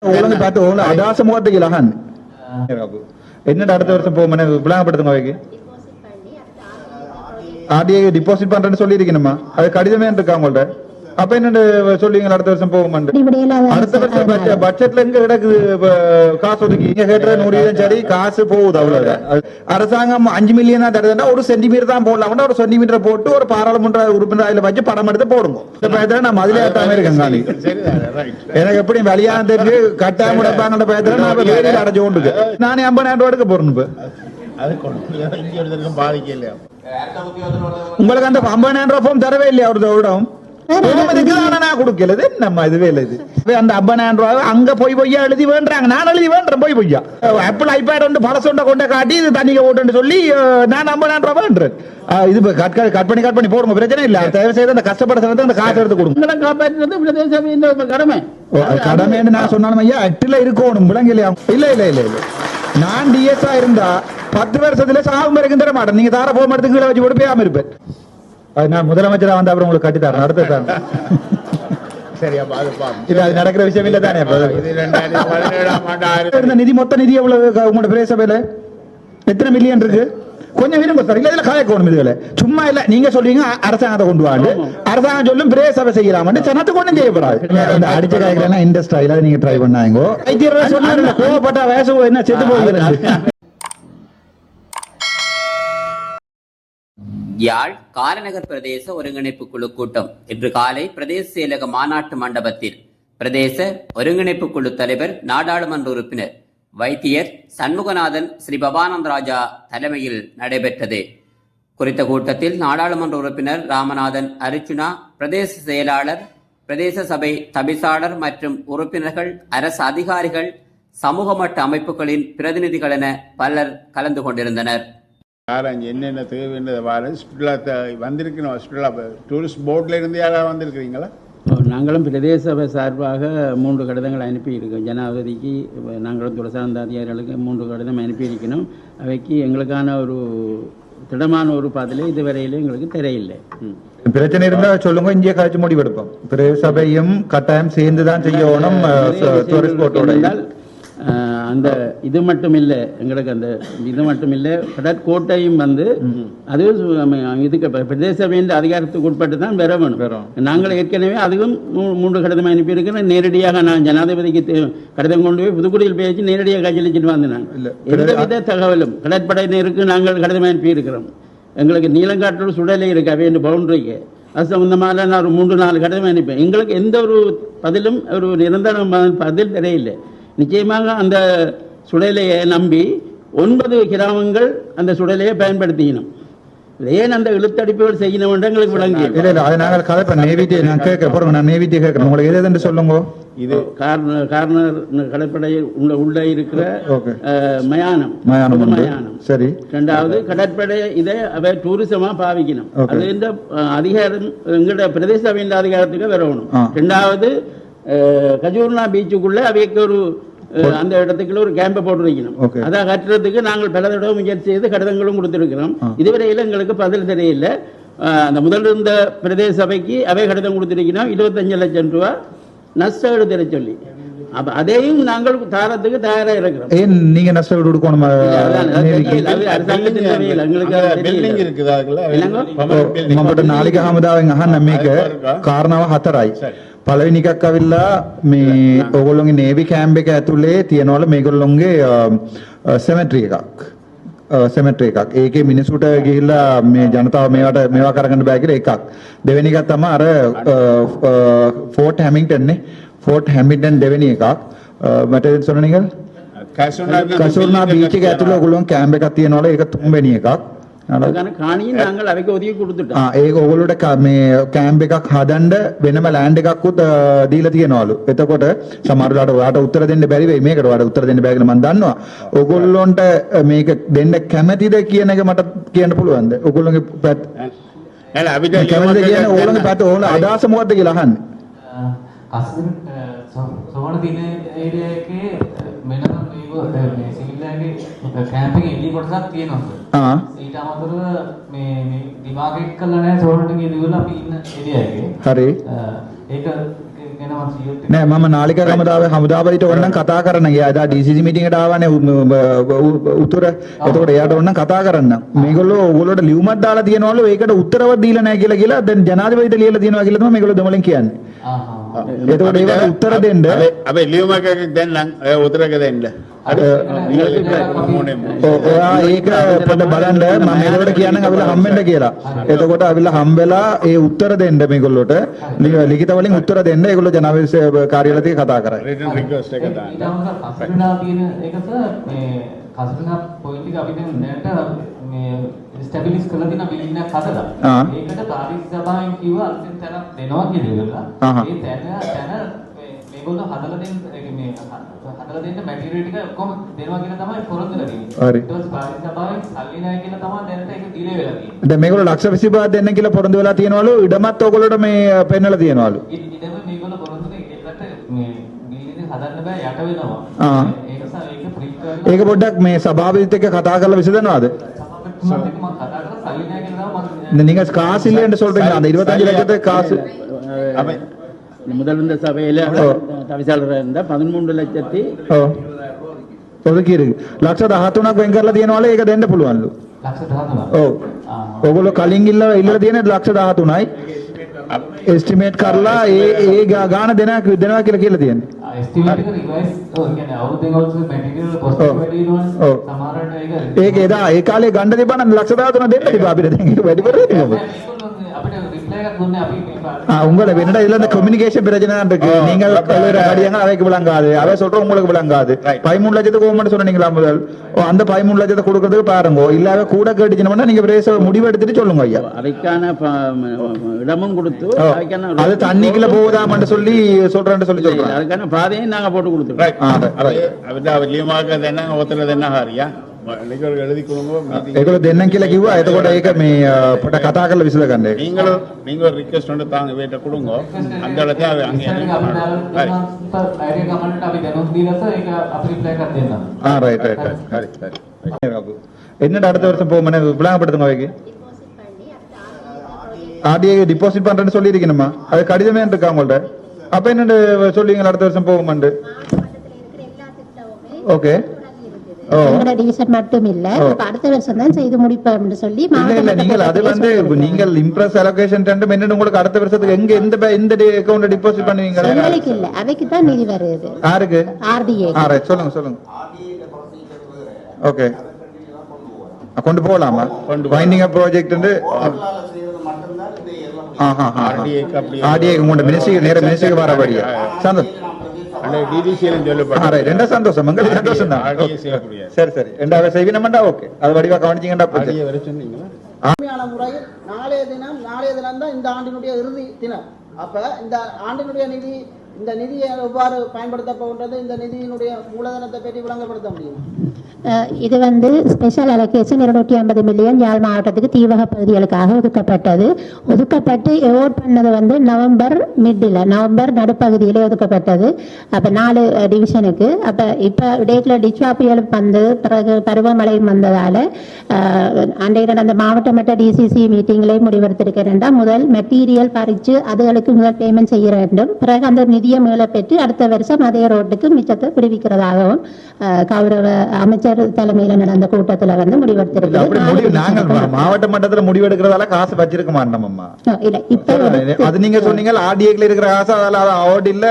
ඕගොල්ලන්ගේ පැත්ත ඕන අදහස මොකද්ද කියලා අහන්නේ. என்னடா அடுத்த வருஷம் போகும்போது விளங்கப்படுத்துங்க வைக்கு ஆர்டிஐ டிபாசிட் பண்றேன்னு சொல்லி இருக்கணுமா அது கடிதமே இருக்கா உங்கள்ட்ட அப்ப என்ன சொல்லுவீங்க அடுத்த வருஷம் போகும்போது அடுத்த வருஷம் பட்ஜெட்ல எங்க கிடக்குது காசு ஒதுக்கி இங்க கேட்டுற 100 சரி காசு போகுது அவ்வளவுதான் அரசாங்கம் 5 மில்லியன் தான் தருதுன்னா ஒரு சென்டிமீட்டர் தான் போடலாம் ஒரு சென்டிமீட்டர் போட்டு ஒரு பாராளுமன்ற உறுப்பினர் அதுல வச்சு படம் எடுத்து போடுங்க இந்த பயத்துல நான் மதுரை ஏத்தாம இருக்கேன் காணி எனக்கு எப்படி வெளியானதுக்கு கட்டாயம் முடப்பாங்க பயத்துல நான் வேலையில் அடைஞ்சு கொண்டு நானே 50,000 ரூபா எடுக்க போறேன் இப்ப உங்களுக்கு அந்த 50,000 ரூபாய் ஃபார்ம் தரவே இல்லையா ஒரு தவிடம் கொடுக்கல நம்ம இதுவே இல்லை இது அந்த 50,000 ரூபாய் அங்க போய் பொய்யா எழுதி வேண்டாங்க நான் எழுதி வேண்டேன் போய் பொய்யா ஆப்பிள் ஐபேட் வந்து பழசொண்ட கொண்ட காட்டி இது தண்ணிக்கு ஓட்டுன்னு சொல்லி நான் 50,000 ரூபாய் வேண்டேன் இது கட் பண்ணி போடுங்க பிரச்சனை இல்ல தயவு செய்து அந்த கஷ்டப்படுறது அந்த காசு எடுத்து கொடுங்க கடமைன்னு நான் சொன்னாலும் ஐயா அட்டில இருக்கணும் விளங்கலையா இல்ல இல்ல இல்ல இல்ல நான் டிஎஸ்ஆ இருந்தா 10 வருஷத்துல சாகும் வரைக்கும் தர மாட்டேன் நீங்க தார போக மாட்டேன் வச்சு போட்டு போயாம இருப்பேன் நான் முதலமைச்சரா வந்த அப்புறம் உங்களுக்கு கட்டி தரேன் அடுத்த அது நடக்கிற விஷயம் இல்ல தானே நிதி மொத்த நிதி எவ்வளவு உங்களோட பிரதேச சபையில எத்தனை மில்லியன் இருக்கு கொஞ்சம் விரும்ப சார் இல்ல இதுல காயக்கணும் இதுல சும்மா இல்ல நீங்க சொல்றீங்க அரசாங்கத்தை கொண்டு வாங்க அரசாங்கம் சொல்லும் பிரதேச சபை செய்யலாம் சனத்துக்கு ஒண்ணும் செய்யப்படாது அடிச்ச காய்கறி இண்டஸ்ட்ரி இல்லாத நீங்க ட்ரை பண்ணாங்க கோவப்பட்ட வயசு என்ன செத்து போகுது யாழ் காலநகர் பிரதேச ஒருங்கிணைப்பு குழு கூட்டம் இன்று காலை பிரதேச செயலக மாநாட்டு மண்டபத்தில் பிரதேச ஒருங்கிணைப்பு குழு தலைவர் நாடாளுமன்ற உறுப்பினர் வைத்தியர் சண்முகநாதன் ஸ்ரீ பவானந்த ராஜா தலைமையில் நடைபெற்றது. குறித்த கூட்டத்தில் நாடாளுமன்ற உறுப்பினர் ராமநாதன் அர்ச்சுனா, பிரதேச செயலாளர், பிரதேச சபை தவிசாளர் மற்றும் உறுப்பினர்கள், அரசு அதிகாரிகள், சமூக மட்ட அமைப்புகளின் பிரதிநிதிகள் என பலர் கலந்து கொண்டிருந்தனர். என்னென்ன தேவைன்றதை சுற்றுலா வந்திருக்கணும். சுற்றுலா டூரிஸ்ட் போர்ட்ல இருந்து யாராவது வந்திருக்கிறீங்களா? நாங்களும் பிரதேச சபை சார்பாக 3 கடிதங்கள் அனுப்பியிருக்கோம். ஜனாதிபதிக்கு நாங்களும் துறை சார்ந்த அதிகாரிகளுக்கு 3 கடிதம் அனுப்பியிருக்கணும். அவைக்கு எங்களுக்கான ஒரு திடமான ஒரு பதிலே இதுவரையிலும் எங்களுக்கு தெரியல. பிரச்சனை இருந்தா சொல்லுங்க, இங்கே காய்ச்சி முடிவெடுப்போம். பிரதேச சபையும் கட்டாயம் சேர்ந்துதான் செய்யணும். அந்த இது மட்டும் இல்லை, எங்களுக்கு அந்த இது மட்டும் இல்லை, கடற்கோட்டையும் வந்து அது இதுக்கு பிரதேச சபையின் அதிகாரத்துக்கு உட்பட்டு தான் பெற வேணும். நாங்கள் ஏற்கனவே அதுவும் 3 கடிதம் அனுப்பியிருக்கிறோம். நேரடியாக நான் ஜனாதிபதிக்கு கடிதம் கொண்டு போய் புதுக்குடியில் பேசி நேரடியாக கையளிச்சுட்டு வந்தேன். எந்தவித தகவலும் கடற்படையினருக்கு நாங்கள் கடிதம் அனுப்பியிருக்கிறோம். எங்களுக்கு நீலங்காட்டில் சுடலை இருக்கு அவையின் பவுண்டரிக்கு அது சம்பந்தமாக நான் ஒரு 3-4 கடிதம் அனுப்பேன். எங்களுக்கு எந்த ஒரு பதிலும் ஒரு நிரந்தர பதில் தெரியல. நிச்சயமாக அந்த சுடலையை நம்பி 9 கிராமங்கள் அந்த சுடலையை பயன்படுத்திக்கணும். ஏன் அந்த இழுத்தடிப்புகள் செய்யணும் எங்களுக்கு விளங்கி சொல்லுங்க. இது கார்னர் கடற்படை உள்ள இருக்கிற மயானம். சரி. 2வது கடற்படை இதை அவை டூரிசமா பாவிக்கணும். அது இந்த அதிகாரம் எங்களோட பிரதேச சபையின் அதிகாரத்துக்கு வரணும். 2வது கஜூர்னா பீச்சுக்குள்ள அவைக்கு ஒரு அந்த இடத்துக்குள்ள ஒரு கேம்பை போட்டு வைக்கணும். அதை கட்டுறதுக்கு நாங்கள் பல தடவை முயற்சி செய்து கடிதங்களும் கொடுத்திருக்கிறோம். இதுவரையில எங்களுக்கு பதில் தெரியல. அந்த முதல் இருந்த பிரதேச சபைக்கு அவை கடிதம் கொடுத்திருக்கிறோம். 25 லட்சம் ரூபாய் நஷ்ட ஈடு தர சொல்லி. அப்ப அதையும் நாங்கள் தாரத்துக்கு தயாரா இருக்கிறோம். நீங்க நஷ்ட ஈடு கொடுக்கணும். நாளைக்கு காரணம் 4යි. පළවෙනි එකක් අවිල්ලා මේ ඕගොල්ලෝගේ නේවි කැම්ප් එක ඇතුලේ තියනවලු මේගොල්ලෝගේ සෙමෙට්‍රි එකක්. ඒකේ මිනිසුන්ට ගිහිල්ලා මේ ජනතාව මේවා කරගන්න බෑ කියලා එකක්. දෙවෙනි එකක් තමයි අර ෆෝර්ට් හැමින්ටන් නේ. ෆෝර්ට් හැමින්ටන් දෙවෙනි එකක්. මට සොරණිකල් කසුර්නා බීච් එක ඇතුලේ ඕගොල්ලෝ කැම්ප් එකක් තියනවලු. ඒක තුන්වෙනි එකක්. කාණිය நாங்கள் අவைக்கு ஒதுக்கி கொடுத்துட்டோம். ඒක ඕගොල්ලෝට මේ කැම්ප් එකක් හදන්න වෙනම ලෑන්ඩ් එකක් උත් දීලා තියෙනවලු. එතකොට සමහරවිට ඔයාට උත්තර දෙන්න බැරි වෙයි. මේකට ඔයාට උත්තර දෙන්න බෑ කියලා මම දන්නවා. ඕගොල්ලොන්ට මේක දෙන්න කැමැතිද කියන එක මට කියන්න පුළුවන්ද? ඕගොල්ලෝගේ පැත්ත නෑ අපිට කැමැතිද කියන ඕගොල්ලෝගේ පැත්ත ඕන අදහස මොකද්ද කියලා අහන්නේ. සමහර දින ඒරියා එකේ මෙන්න මේ සිවිල්ලාගේ කැම්පින් එල්ලි කොටසක් තියෙනවා. ඊට අමතරව මේ දිමාගෙක් කළා නැහැ සෝරණගේ දිවල අපි ඉන්න ඒරියා එකේ. හරි. ඒක ගැන තියෙනවා සියුත් නෑ මම නාලිකා හමුදාපතිට ඕනනම් කතා කරන්න ගියා. එදා DCC මීටින් එකට ආවනේ උතුර. එතකොට එයාට ඕනනම් කතා කරන්න. මේගොල්ලෝ ඕගොල්ලෝට ලියුමක් දාලා තියෙනවලු ඒකට උත්තරවත් දීලා නැහැ කියලා දැන් ජනාධිපතිට ලියලා තියෙනවා කියලා තමයි මේගොල්ලෝ දෙමළෙන් කියන්නේ. එතකොට ඒවට උත්තර දෙන්න අපි ලියුමක් එකක් දෙන්නම් උත්තරක දෙන්න. ඔයා ඒක පොඩ්ඩ බලන්න මම මේගොල්ලෝට කියන්නම් අවිලා හම්බෙන්න කියලා. එතකොට අවිලා හම්බෙලා ඒ උත්තර දෙන්න මේගොල්ලෝට ලිඛිත වලින් උත්තර දෙන්න ඒගොල්ලෝ ජනාධිපති කාර්යාලයට කතා කරයි. රිටන් රික්වෙස්ට් එක දාන්න. ඊට අමතරව කසුනා තියෙන එක මේ කසුනා පොයින්ට් එක අපි දැන් දැනට මේ ස්ටැබිලිෂ් කරලා තියෙන බිල්ඩින්ග් එකක් හදලා. ඒකට ප්‍රාදේශීය සභාවෙන් කිව්වා අලුතෙන් තැනක් දෙනවා කියලා. ඒ තැන මේගොල්ලෝ හදලා දෙන්න මේ හදලා දෙන්න මැටීරියල් ටික ඔක්කොම දෙනවා කියලා තමයි පොරොන්දු වෙලා තියෙන්නේ. හරි. ඊට පස්සේ ප්‍රාදේශීය සභාවෙන් සල්ලි නැහැ කියලා තමයි දැනට ඒක ඩිලේ වෙලා තියෙන්නේ. දැන් මේගොල්ලෝ ලක්ෂ 25ක් දෙන්න කියලා පොරොන්දු වෙලා තියෙනවලු ඉඩමත් ඕගොල්ලෝට මේ පෙන්නලා තියෙනවලු. ඉතින් මේගොල්ලෝ පොරොන්දු දෙන්නේ ඒකට මේ බිල්ඩින්ග් හදන්න බෑ යට වෙනවා. ඒ නිසා ඒක ප්‍රින්ට් කරලා ඒක පොඩ්ඩක් මේ සභාපතිත් එක්ක කතා කරලා විසඳනවාද? நீங்க காசு இல்லைன்னு சொல்றீங்க அந்த 25 லட்சத்தை காசு முதல் சபையில தவிசாளர் இருந்தா 13 லட்சத்தி ඔதுකි ඉருக்கு ලක්ෂ 13ක් වෙන් කරලා තියනවලු ඒක දෙන්න පුළුවන්ලු ලක්ෂ 13ක් ඔව් ඔයගොල්ලෝ කලින් ඉල්ලලා තියෙන ලක්ෂ 13යි එස්ටිමේට් කරලා ඒ ගාන දෙනවා කියලා තියෙන්නේ එස්ටිමේට් එක රිවයිස් කියන්නේ අවුරුද්දෙන් අවුරුද්ද මැටීරියල් කොස්ට් එක වැඩි වෙනවනේ සමහරවිට ඒක එදා ඒ කාලේ ගන්න තිබ්බා නම් ලක්ෂ 13 දෙන්න තිබ්බා අපිට දැන් ඒක වැඩි කරේ නේද අපිට රිප්ලයි එකක් දුන්නේ අපි உங்களை என்னடா இதுல இந்த கம்யூனிகேஷன் பிரச்சனை தான் இருக்கு நீங்கள் அடியாங்க அவைக்கு விளங்காது அவை சொல்றோம் உங்களுக்கு விளங்காது 13 லட்சத்துக்கு கவர்மெண்ட் சொன்னீங்களா முதல் அந்த 13 லட்சத்தை கொடுக்கறதுக்கு பாருங்க இல்லாத கூட கேட்டுச்சுன்னா நீங்க பிரேச முடிவு எடுத்துட்டு சொல்லுங்க ஐயா அதுக்கான இடமும் கொடுத்து அது தண்ணிக்குள்ள போகுதாமன்னு சொல்லி சொல்றேன்னு சொல்லி சொல்றேன் அதுக்கான பாதையும் நாங்க போட்டு கொடுத்துருக்கோம் අවලියමාක දෙන්න ඔතන දෙන්න හරියා ලිකල් எழுதி கொடுங்க ඒගොල්ලෝ දෙන්නම් කියලා කිව්වා එතකොට ඒක මේ පොඩ කතා කරලා විසඳ ගන්න ඒක நீங்க ஒரு ரிக்வெஸ்ட் வந்து தாங்க வேட்ட கொடுங்க அந்த இடத்துல அங்க ஐடியா கமெண்ட் අපි දැනුම් දීලා ඒක අපි රිප්ලයි එකක් දෙන්නම් ரைட் சரி சரி என்னடா அடுத்த வருஷம் போகும்போது விளங்கப்படுத்துங்க அவைக்கு ஆர்டிஐ டிபாசிட் பண்றேன்னு சொல்லியிருக்கணுமா அது கடிதமே இருக்கா உங்கள்ட்ட அப்ப என்ன சொல்லுவீங்க அடுத்த வருஷம் போகும்போது ஓகே டிவிஷன் மட்டும் இல்ல அடுத்த வருஷம் தான் செய்து முடிப்போம் சொல்லி இல்ல நீங்கள் அது வந்து நீங்கள் இம்ப்ரஸ் அலோகேஷன் ரெண்டும் என்ன உங்களுக்கு அடுத்த வருஷத்துக்கு எங்க இந்த அக்கவுண்ட் டிபாசிட் பண்ணுவீங்க எங்களுக்கு இல்ல அவைக்கு தான் நிதி வருது யாருக்கு ஆர்டிஏ சொல்லுங்க ஓகே கொண்டு போகலாமா வைண்டிங் அப் ப்ராஜெக்ட் வந்து ஆர்டிஏ உங்களோட மினிஸ்ட்ரி நேர மினிஸ்ட்ரிக்கு வரபடியா சந்தோஷம் ரெண்டா சந்தோஷம் சந்தோஷம் தான் சரி சரி ரெண்டாவது செய்வினமெண்டா ஓகே அது வடிவா கவனிச்சிங்கடா முறையில் நாளைய தினம் தான் இந்த ஆண்டினுடைய இறுதி தினம் அப்ப இந்த ஆண்டினுடைய இந்த நிதியை எவ்வாறு பயன்படுத்த போகின்றது இந்த நிதியினுடைய மூலதனத்தை பற்றி விளங்கப்படுத்த முடியும் இது வந்து ஸ்பெஷல் அலோகேஷன் 250 மில்லியன் யாழ் மாவட்டத்துக்கு தீவக பகுதிகளுக்காக ஒதுக்கப்பட்டு அவார்ட் பண்ணது வந்து நவம்பர் நடுப்பகுதியிலே ஒதுக்கப்பட்டது அப்ப 4 டிவிஷனுக்கு அப்ப இப்ப டேட்ல டிச்வா புயல் வந்து பிறகு பருவமழை வந்ததால அன்றைய அந்த மாவட்ட மட்ட டிசிசி மீட்டிங்லேயே முடிவெடுத்திருக்கிறேன் முதல் மெட்டீரியல் பறிச்சு அதுகளுக்கு முதல் பேமெண்ட் செய்ய வேண்டும் பிறகு அந்த நிதியை மேல பெற்று அடுத்த வருஷம் அதே ரோட்டுக்கு மிச்சத்தை விடுவிக்கிறதாகவும் கௌரவ அமைச்சர் தலைமையில நடந்த கூட்டத்துல வந்து முடிவெடுத்திருக்கிறோம் மாவட்ட மட்டத்துல முடிவெடுக்கிறதால காசு வச்சிருக்க மாட்டோம் இல்ல இப்ப அது நீங்க சொன்னீங்க ஆர்டிஏக்ல இருக்கிற காசு அதால அவார்ட் இல்ல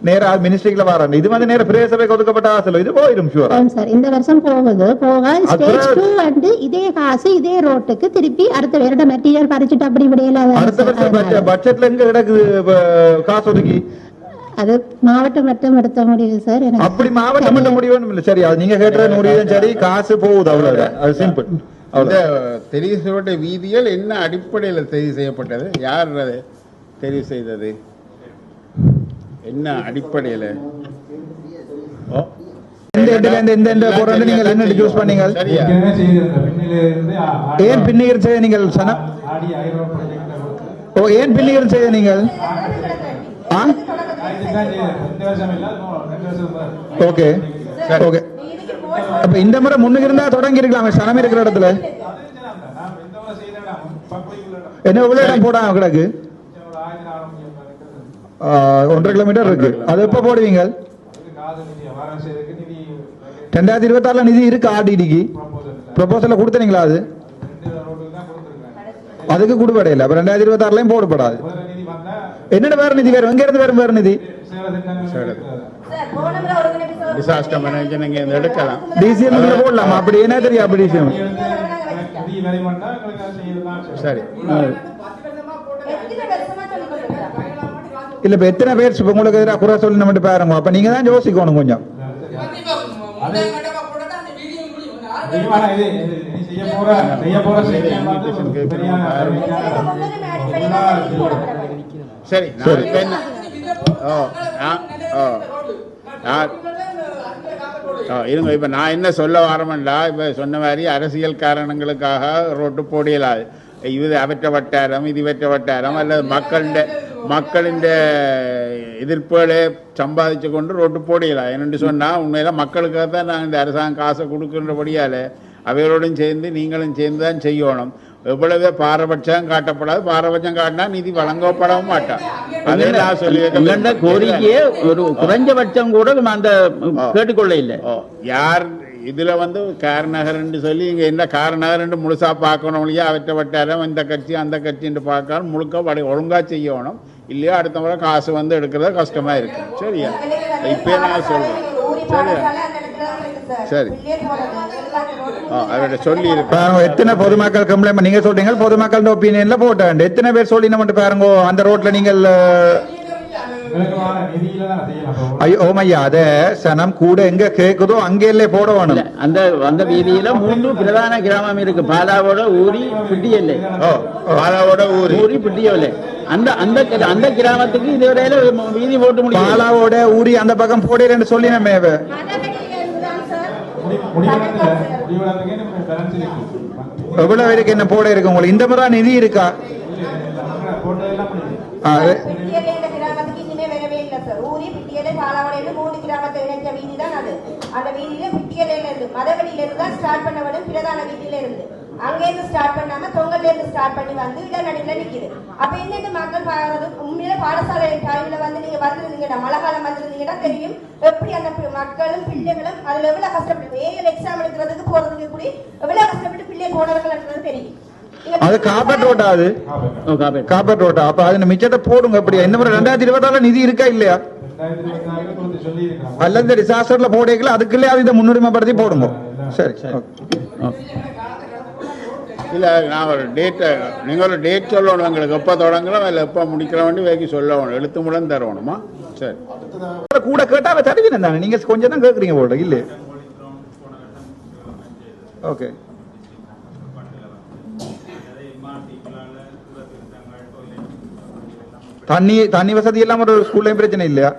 நேரா மினிஸ்ட்ரிக்குல வராங்க இது வந்து நேர பிரதேசபைக்கு ஒதுக்கப்பட்ட காசு இது போயிடும் சார் இந்த வருஷம் போக ஸ்டேஜ் 2 வந்து இதே காசு இதே ரோட்டுக்கு திருப்பி அடுத்த வருடம் மெட்டீரியல் பறிச்சுட்டு அப்படி விடையில அடுத்த வருஷம் பட்ஜெட்ல எங்க கிடக்குது காசு ஒதுக்கி அது மாவட்ட மட்டும் எடுத்த முடிவு சார் அப்படி மாவட்ட மட்டும் முடிவு இல்ல சரி அது நீங்க கேட்ட 100 சரி காசு போகுது அவ்வளவுதான் அது சிம்பிள் இந்த தெரிவு செய்யப்பட்ட வீதிகள் என்ன அடிப்படையில் தெரிவு செய்யப்பட்டது யார் அதை தெரிவு செய்தது என்ன அடிப்படையில் எந்த போறது நீங்க என்ன சூஸ் பண்ணீங்க ஏன் பின்னிகர் செய்ய நீங்கள் சனம் ஏன் பின்னிகர் செய்ய நீங்கள் ஓகே ஓகே அப்ப இந்த முறை முன்னுக்கு இருந்தா தொடங்கி இருக்கலாம் சனம் இருக்கிற இடத்துல என்ன எவ்வளவு இடம் போடாம கிடக்கு 1.5 கிலோமீட்டர் இருக்கு. அது எப்போ போடுவீங்க? 2026 நிதி இருக்கு. ஆர்டிடிக்கு ப்ரொபோசல்ல கொடுத்தீங்களா? அது அதுக்கு கொடுப்படையில. அப்ப 2026 போடப்படாது. என்னென்ன வேற நிதி வேறு? எங்க இருந்து வேற நிதி? டிசாஸ்டர் மேனேஜ்மென்ட் எடுக்கலாம். டிசிஎம் போடலாமா? அப்படி என்ன தெரியும்? அப்படி டிசிஎம் சரி இல்ல. இப்ப எத்தனை பேர் உங்களுக்கு எதிராக குறை சொல்லி நம்ம பாருங்க. அப்ப நீங்க தான் யோசிக்கணும் கொஞ்சம். சரி இருங்க. இப்ப நான் என்ன சொல்ல வரமெண்டா, இப்ப சொன்ன மாதிரி அரசியல் காரணங்களுக்காக ரோட்டு போடியலாது. இது அவற்ற வட்டாரம், இது வெற்ற வட்டாரம், அல்லது மக்களின் எதிர்ப்புகளை சம்பாதிச்சு கொண்டு ரோட்டு போடியலாம். என்னென்று சொன்னால் உண்மையில மக்களுக்காக தான் நாங்கள் இந்த அரசாங்கம் காசை கொடுக்கின்றபடியால் அவையோடும் சேர்ந்து நீங்களும் சேர்ந்து தான் செய்யணும். எவ்வளவு பாரபட்சம் காட்டப்படாது. பாரபட்சம் காட்டினா நிதி வழங்கப்படவும் மாட்டான். அதே நான் சொல்லி கோரிக்கையே ஒரு குறைஞ்சபட்சம் கூட அந்த கேட்டுக்கொள்ள இல்லை. யார் இதுல காரநகர் சொல்லி இங்க என்ன காரநகர் முழுசா பார்க்கணும் இல்லையா? அவற்றை வட்டாரம் இந்த கட்சி அந்த கட்சி பார்க்கணும். முழுக்க ஒழுங்கா செய்யணும். இல்லையா அடுத்த முறை காசு எடுக்கிறது கஷ்டமா இருக்கு. சரியா? இப்ப நான் சொல்றேன். சரியா? சரி அவர்கிட்ட சொல்லி இருப்பேன். எத்தனை பொதுமக்கள் கம்ப்ளைண்ட் நீங்க சொல்றீங்க? பொதுமக்கள் ஒப்பீனியன்ல போட்டேன். எத்தனை பேர் சொல்லி நம்ம பாருங்க அந்த ரோட்ல நீங்கள் ஓமையா அத சனம் கூட எங்க கேக்குதோ அங்கே போட வேணும். அந்த வீதியில 3 பிரதான கிராமம் இருக்கு. பாலாவோட ஊரி பிட்டியல்லை. பாலாவோட ஊரி பிட்டியல்லை. அந்த கிராமத்துக்கு இதுவரையில வீதி போட்டு முடியும். பாலாவோட ஊரி அந்த பக்கம் போடுறேன்னு சொல்லி நம்ம எவ்வளவு பேருக்கு என்ன போட இருக்கு உங்களுக்கு? இந்த மாதிரி நிதி இருக்கா? அங்கேருந்து ஸ்டார்ட் பண்ணாம தொங்கல்ல இருந்து ஸ்டார்ட் பண்ணி இடநடுல நிக்குது. அப்ப என்னென்ன மக்கள் உண்மையில பாடசாலை டைம்ல நீங்க வந்திருந்தீங்கடா, மழை காலம் வந்திருந்தீங்கன்னா தெரியும் எப்படி அந்த மக்களும் பிள்ளைகளும் அதுல எவ்வளவு கஷ்டப்பட்டு ஏஎல் எக்ஸாம் எடுக்கிறதுக்கு போறதுக்கு கூட எவ்வளவு கஷ்டப்பட்டு பிள்ளை போனவர்கள் தெரியும். அது காப்பட் ரோட்டா? அது காப்பட் ரோட்டா? அப்ப அது மிச்சத்தை போடுங்க. அப்படியா? இந்த மாதிரி 2026 நிதி இருக்கா இல்லையா? அல்ல இந்த டிசாஸ்டர்ல போடல அதுக்குள்ளே அது இதை முன்னுரிமைப்படுத்தி போடுங்க. சரி இல்லை நான் ஒரு டேட்டை நீங்கள் ஒரு டேட் சொல்லணும். எங்களுக்கு எப்போ தொடங்குறோம் இல்லை எப்போ முடிக்கிறோம் வேகி சொல்லணும். எழுத்து மூலம் தரணுமா? சரி கூட கேட்டா அவ தருவீங்க தானே. நீங்க கொஞ்சம் தான் கேட்குறீங்க போல இல்லை? ஓகே தண்ணி வசதி எல்லாம் ஒரு ஸ்கூல்லையும் பிரச்சனை இல்லையா?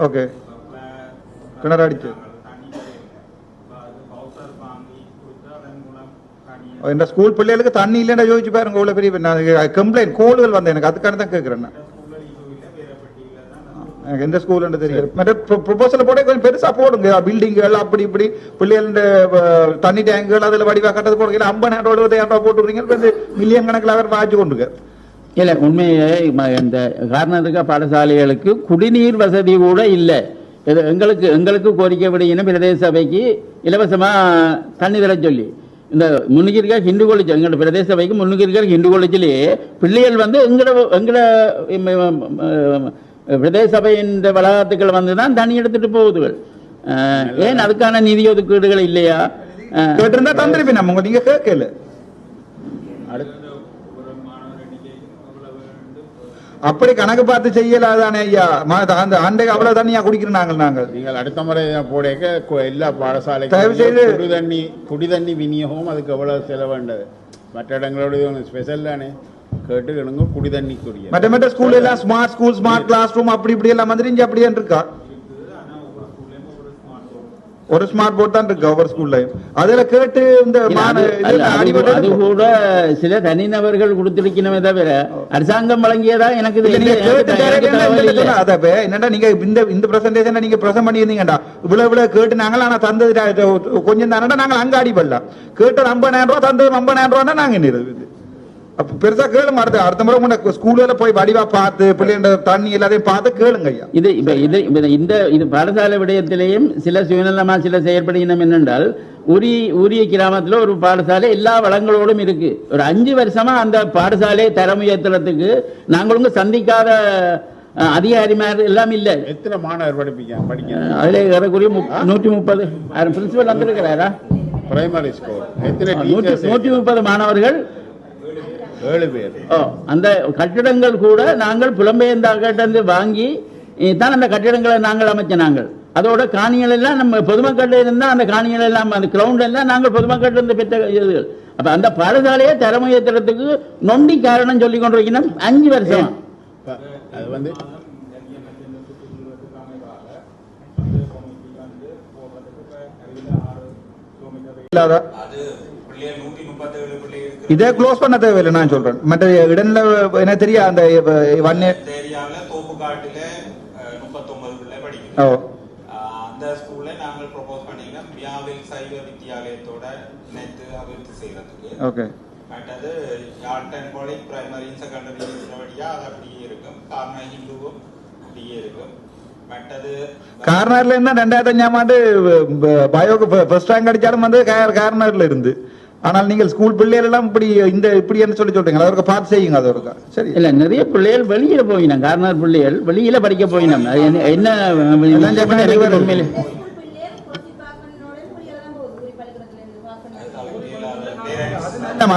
ஓகே கிணறு அடிச்சு இந்த ஸ்கூல் பிள்ளைகளுக்கு தண்ணி இல்லைன்னா யோசிச்சு பாருங்க. இவ்வளவு பெரிய கம்ப்ளைண்ட் கோல்கள் வந்தேன் எனக்கு. அதுக்கான தான் கேட்கிறேன். எனக்கு எந்த ஸ்கூல் தெரியும். ப்ரொபோசல் போட கொஞ்சம் பெருசா போடுங்க. பில்டிங்கள் அப்படி இப்படி பிள்ளைகள் தண்ணி டேங்குகள் அதுல வடிவா கட்டது போடுங்க. 50,000 70,000 போட்டுருக்கீங்க. மில்லியன் கணக்கில் அவர் வாய்ச்சி கொண்டுங்க. இல்ல உண்மையே இந்த காரணத்துக்கு பாடசாலைகளுக்கு குடிநீர் வசதி கூட இல்லை. எங்களுக்கு கோரிக்கை விடுகிற பிரதேச சபைக்கு இலவசமா தண்ணி தர சொல்லி இந்த முன்னுக்கிருக்கா ஹிந்து காலேஜ் எங்களோட பிரதேச சபைக்கு முன்னுக்கிருக்கிற ஹிந்து காலேஜிலேயே பிள்ளைகள் எங்கட பிரதேச சபையின் வளாகத்துக்கள் தான் தண்ணி எடுத்துட்டு போகுதுகள். ஏன் அதுக்கான நிதி ஒதுக்கீடுகள் இல்லையா? கேட்டிருந்தா தந்திருப்பேன். நம்ம நீங்க கேட்கல. அப்படி கணக்கு பார்த்து செய்யலாதானே ஐயா? அந்த ஆண்டைக்கு அவ்வளவு தண்ணியா குடிக்கிறோம் நாங்கள். நீங்கள் அடுத்த முறை போடைக்க எல்லா பாடசாலைக்கும் குடி தண்ணி விநியோகம் அதுக்கு எவ்வளவு செலவாண்டது. மற்ற இடங்களோட ஸ்பெஷல் தானே கேட்டுக்கணுங்க. குடி தண்ணி குடிய மற்ற ஸ்கூல்ல எல்லாம் smart school smart classroom அப்படி இப்படி எல்லாம் வந்துருந்துச்சு. அப்படியே இருக்கா? ஒரு ஸ்மார்ட் போர்ட் தான் இருக்கு ஒவ்வொரு ஸ்கூல்லையும். அதுல கேட்டு இந்த அது கூட சில தனிநபர்கள் கொடுத்திருக்கணுமே தவிர அரசாங்கம் வழங்கியதா எனக்கு என்னடா நீங்க இந்த பிரசன்டேஷன் நீங்க பிரசன்ட் பண்ணியிருந்தீங்கடா. இவ்வளவு கேட்டு நாங்கள் ஆனா தந்தது கொஞ்சம் தானடா. நாங்கள் அங்க அடிபடலாம். கேட்டது 50,000 ரூபாய் தந்தது 50,000 ரூபா நாங்க என்ன அப்ப பெருசா கேளுங்க, அடுத்த முறை உங்க ஸ்கூல்ல போய் வடிவா பார்த்து பிள்ளைங்க தண்ணி எல்லாத்தையும் பார்த்து கேளுங்க ஐயா. இது பாடசாலை விடயத்திலேயும் சில சுயநலமா சில செயற்படுகின்றோம் என்னென்றால், உரிய கிராமத்துல ஒரு பாடசாலை எல்லா வளங்களோடும் இருக்கு. ஒரு 5 வருஷமா அந்த பாடசாலையை தரம் உயர்த்துறதுக்கு நாங்களும் சந்திக்காத அதிகாரிமார் எல்லாம் இல்ல. எத்தனை மாணவர் படிக்க அதுல ஏறக்குறைய 130 பிரின்சிபல் வந்திருக்கிறாரா? பிரைமரி ஸ்கூல் எத்தனை 130 மாணவர்கள், 7 பேர். அந்த கட்டிடங்கள் கூட நாங்கள் புலம்பெயர்ந்து வாங்கி தான் அந்த கட்டிடங்களை நாங்கள் அமைச்ச. நாங்கள் அதோட காணிகள் எல்லாம் நம்ம பொதுமக்கள் இருந்தா அந்த காணிகள் எல்லாம் அந்த கிரவுண்ட் எல்லாம் நாங்கள் பொதுமக்கள் இருந்து பெற்ற இதுகள். அப்ப அந்த பாடசாலையை திறமையேற்றத்துக்கு நொண்டி காரணம் சொல்லிக் கொண்டிருக்கணும் 5 வருஷம். அது வந்து இதே க்ளோஸ் பண்ண தேவையில்லை நான் சொல்றேன். மற்ற இடன்ல என்ன தெரியா அந்த அந்த ஸ்கூல்ல நாங்கள் ப்ரொபோஸ் பண்ணிக்கிறோம் வியாவில் சைவ வித்தியாலயத்தோட இணைத்து அபிவிருத்தி செய்யறதுக்கு. ஓகே. மற்றது யாழ்டன் காலேஜ் பிரைமரி செகண்டரி வழியா அது அப்படியே இருக்கும். காரணம் ஹிந்துவும் அப்படியே இருக்கும். மற்றது கார்னர்ல இருந்தா 2005ஆம் ஆண்டு பயோக்கு ஃபர்ஸ்ட் ரேங்க் அடிச்சாலும் வந்து கார்னர்ல இருந்து. ஆனால் நீங்கள் ஸ்கூல் பிள்ளைகள் எல்லாம் இப்படி என்ன சொல்லி சொல்றீங்க, அதற்கு பார்த்து செய்யுங்க. அது ஒரு சரி இல்ல, நிறைய பிள்ளைகள் வெளியில போயினோம், கார்னர் பிள்ளைகள் வெளியில படிக்க போயினோம். என்ன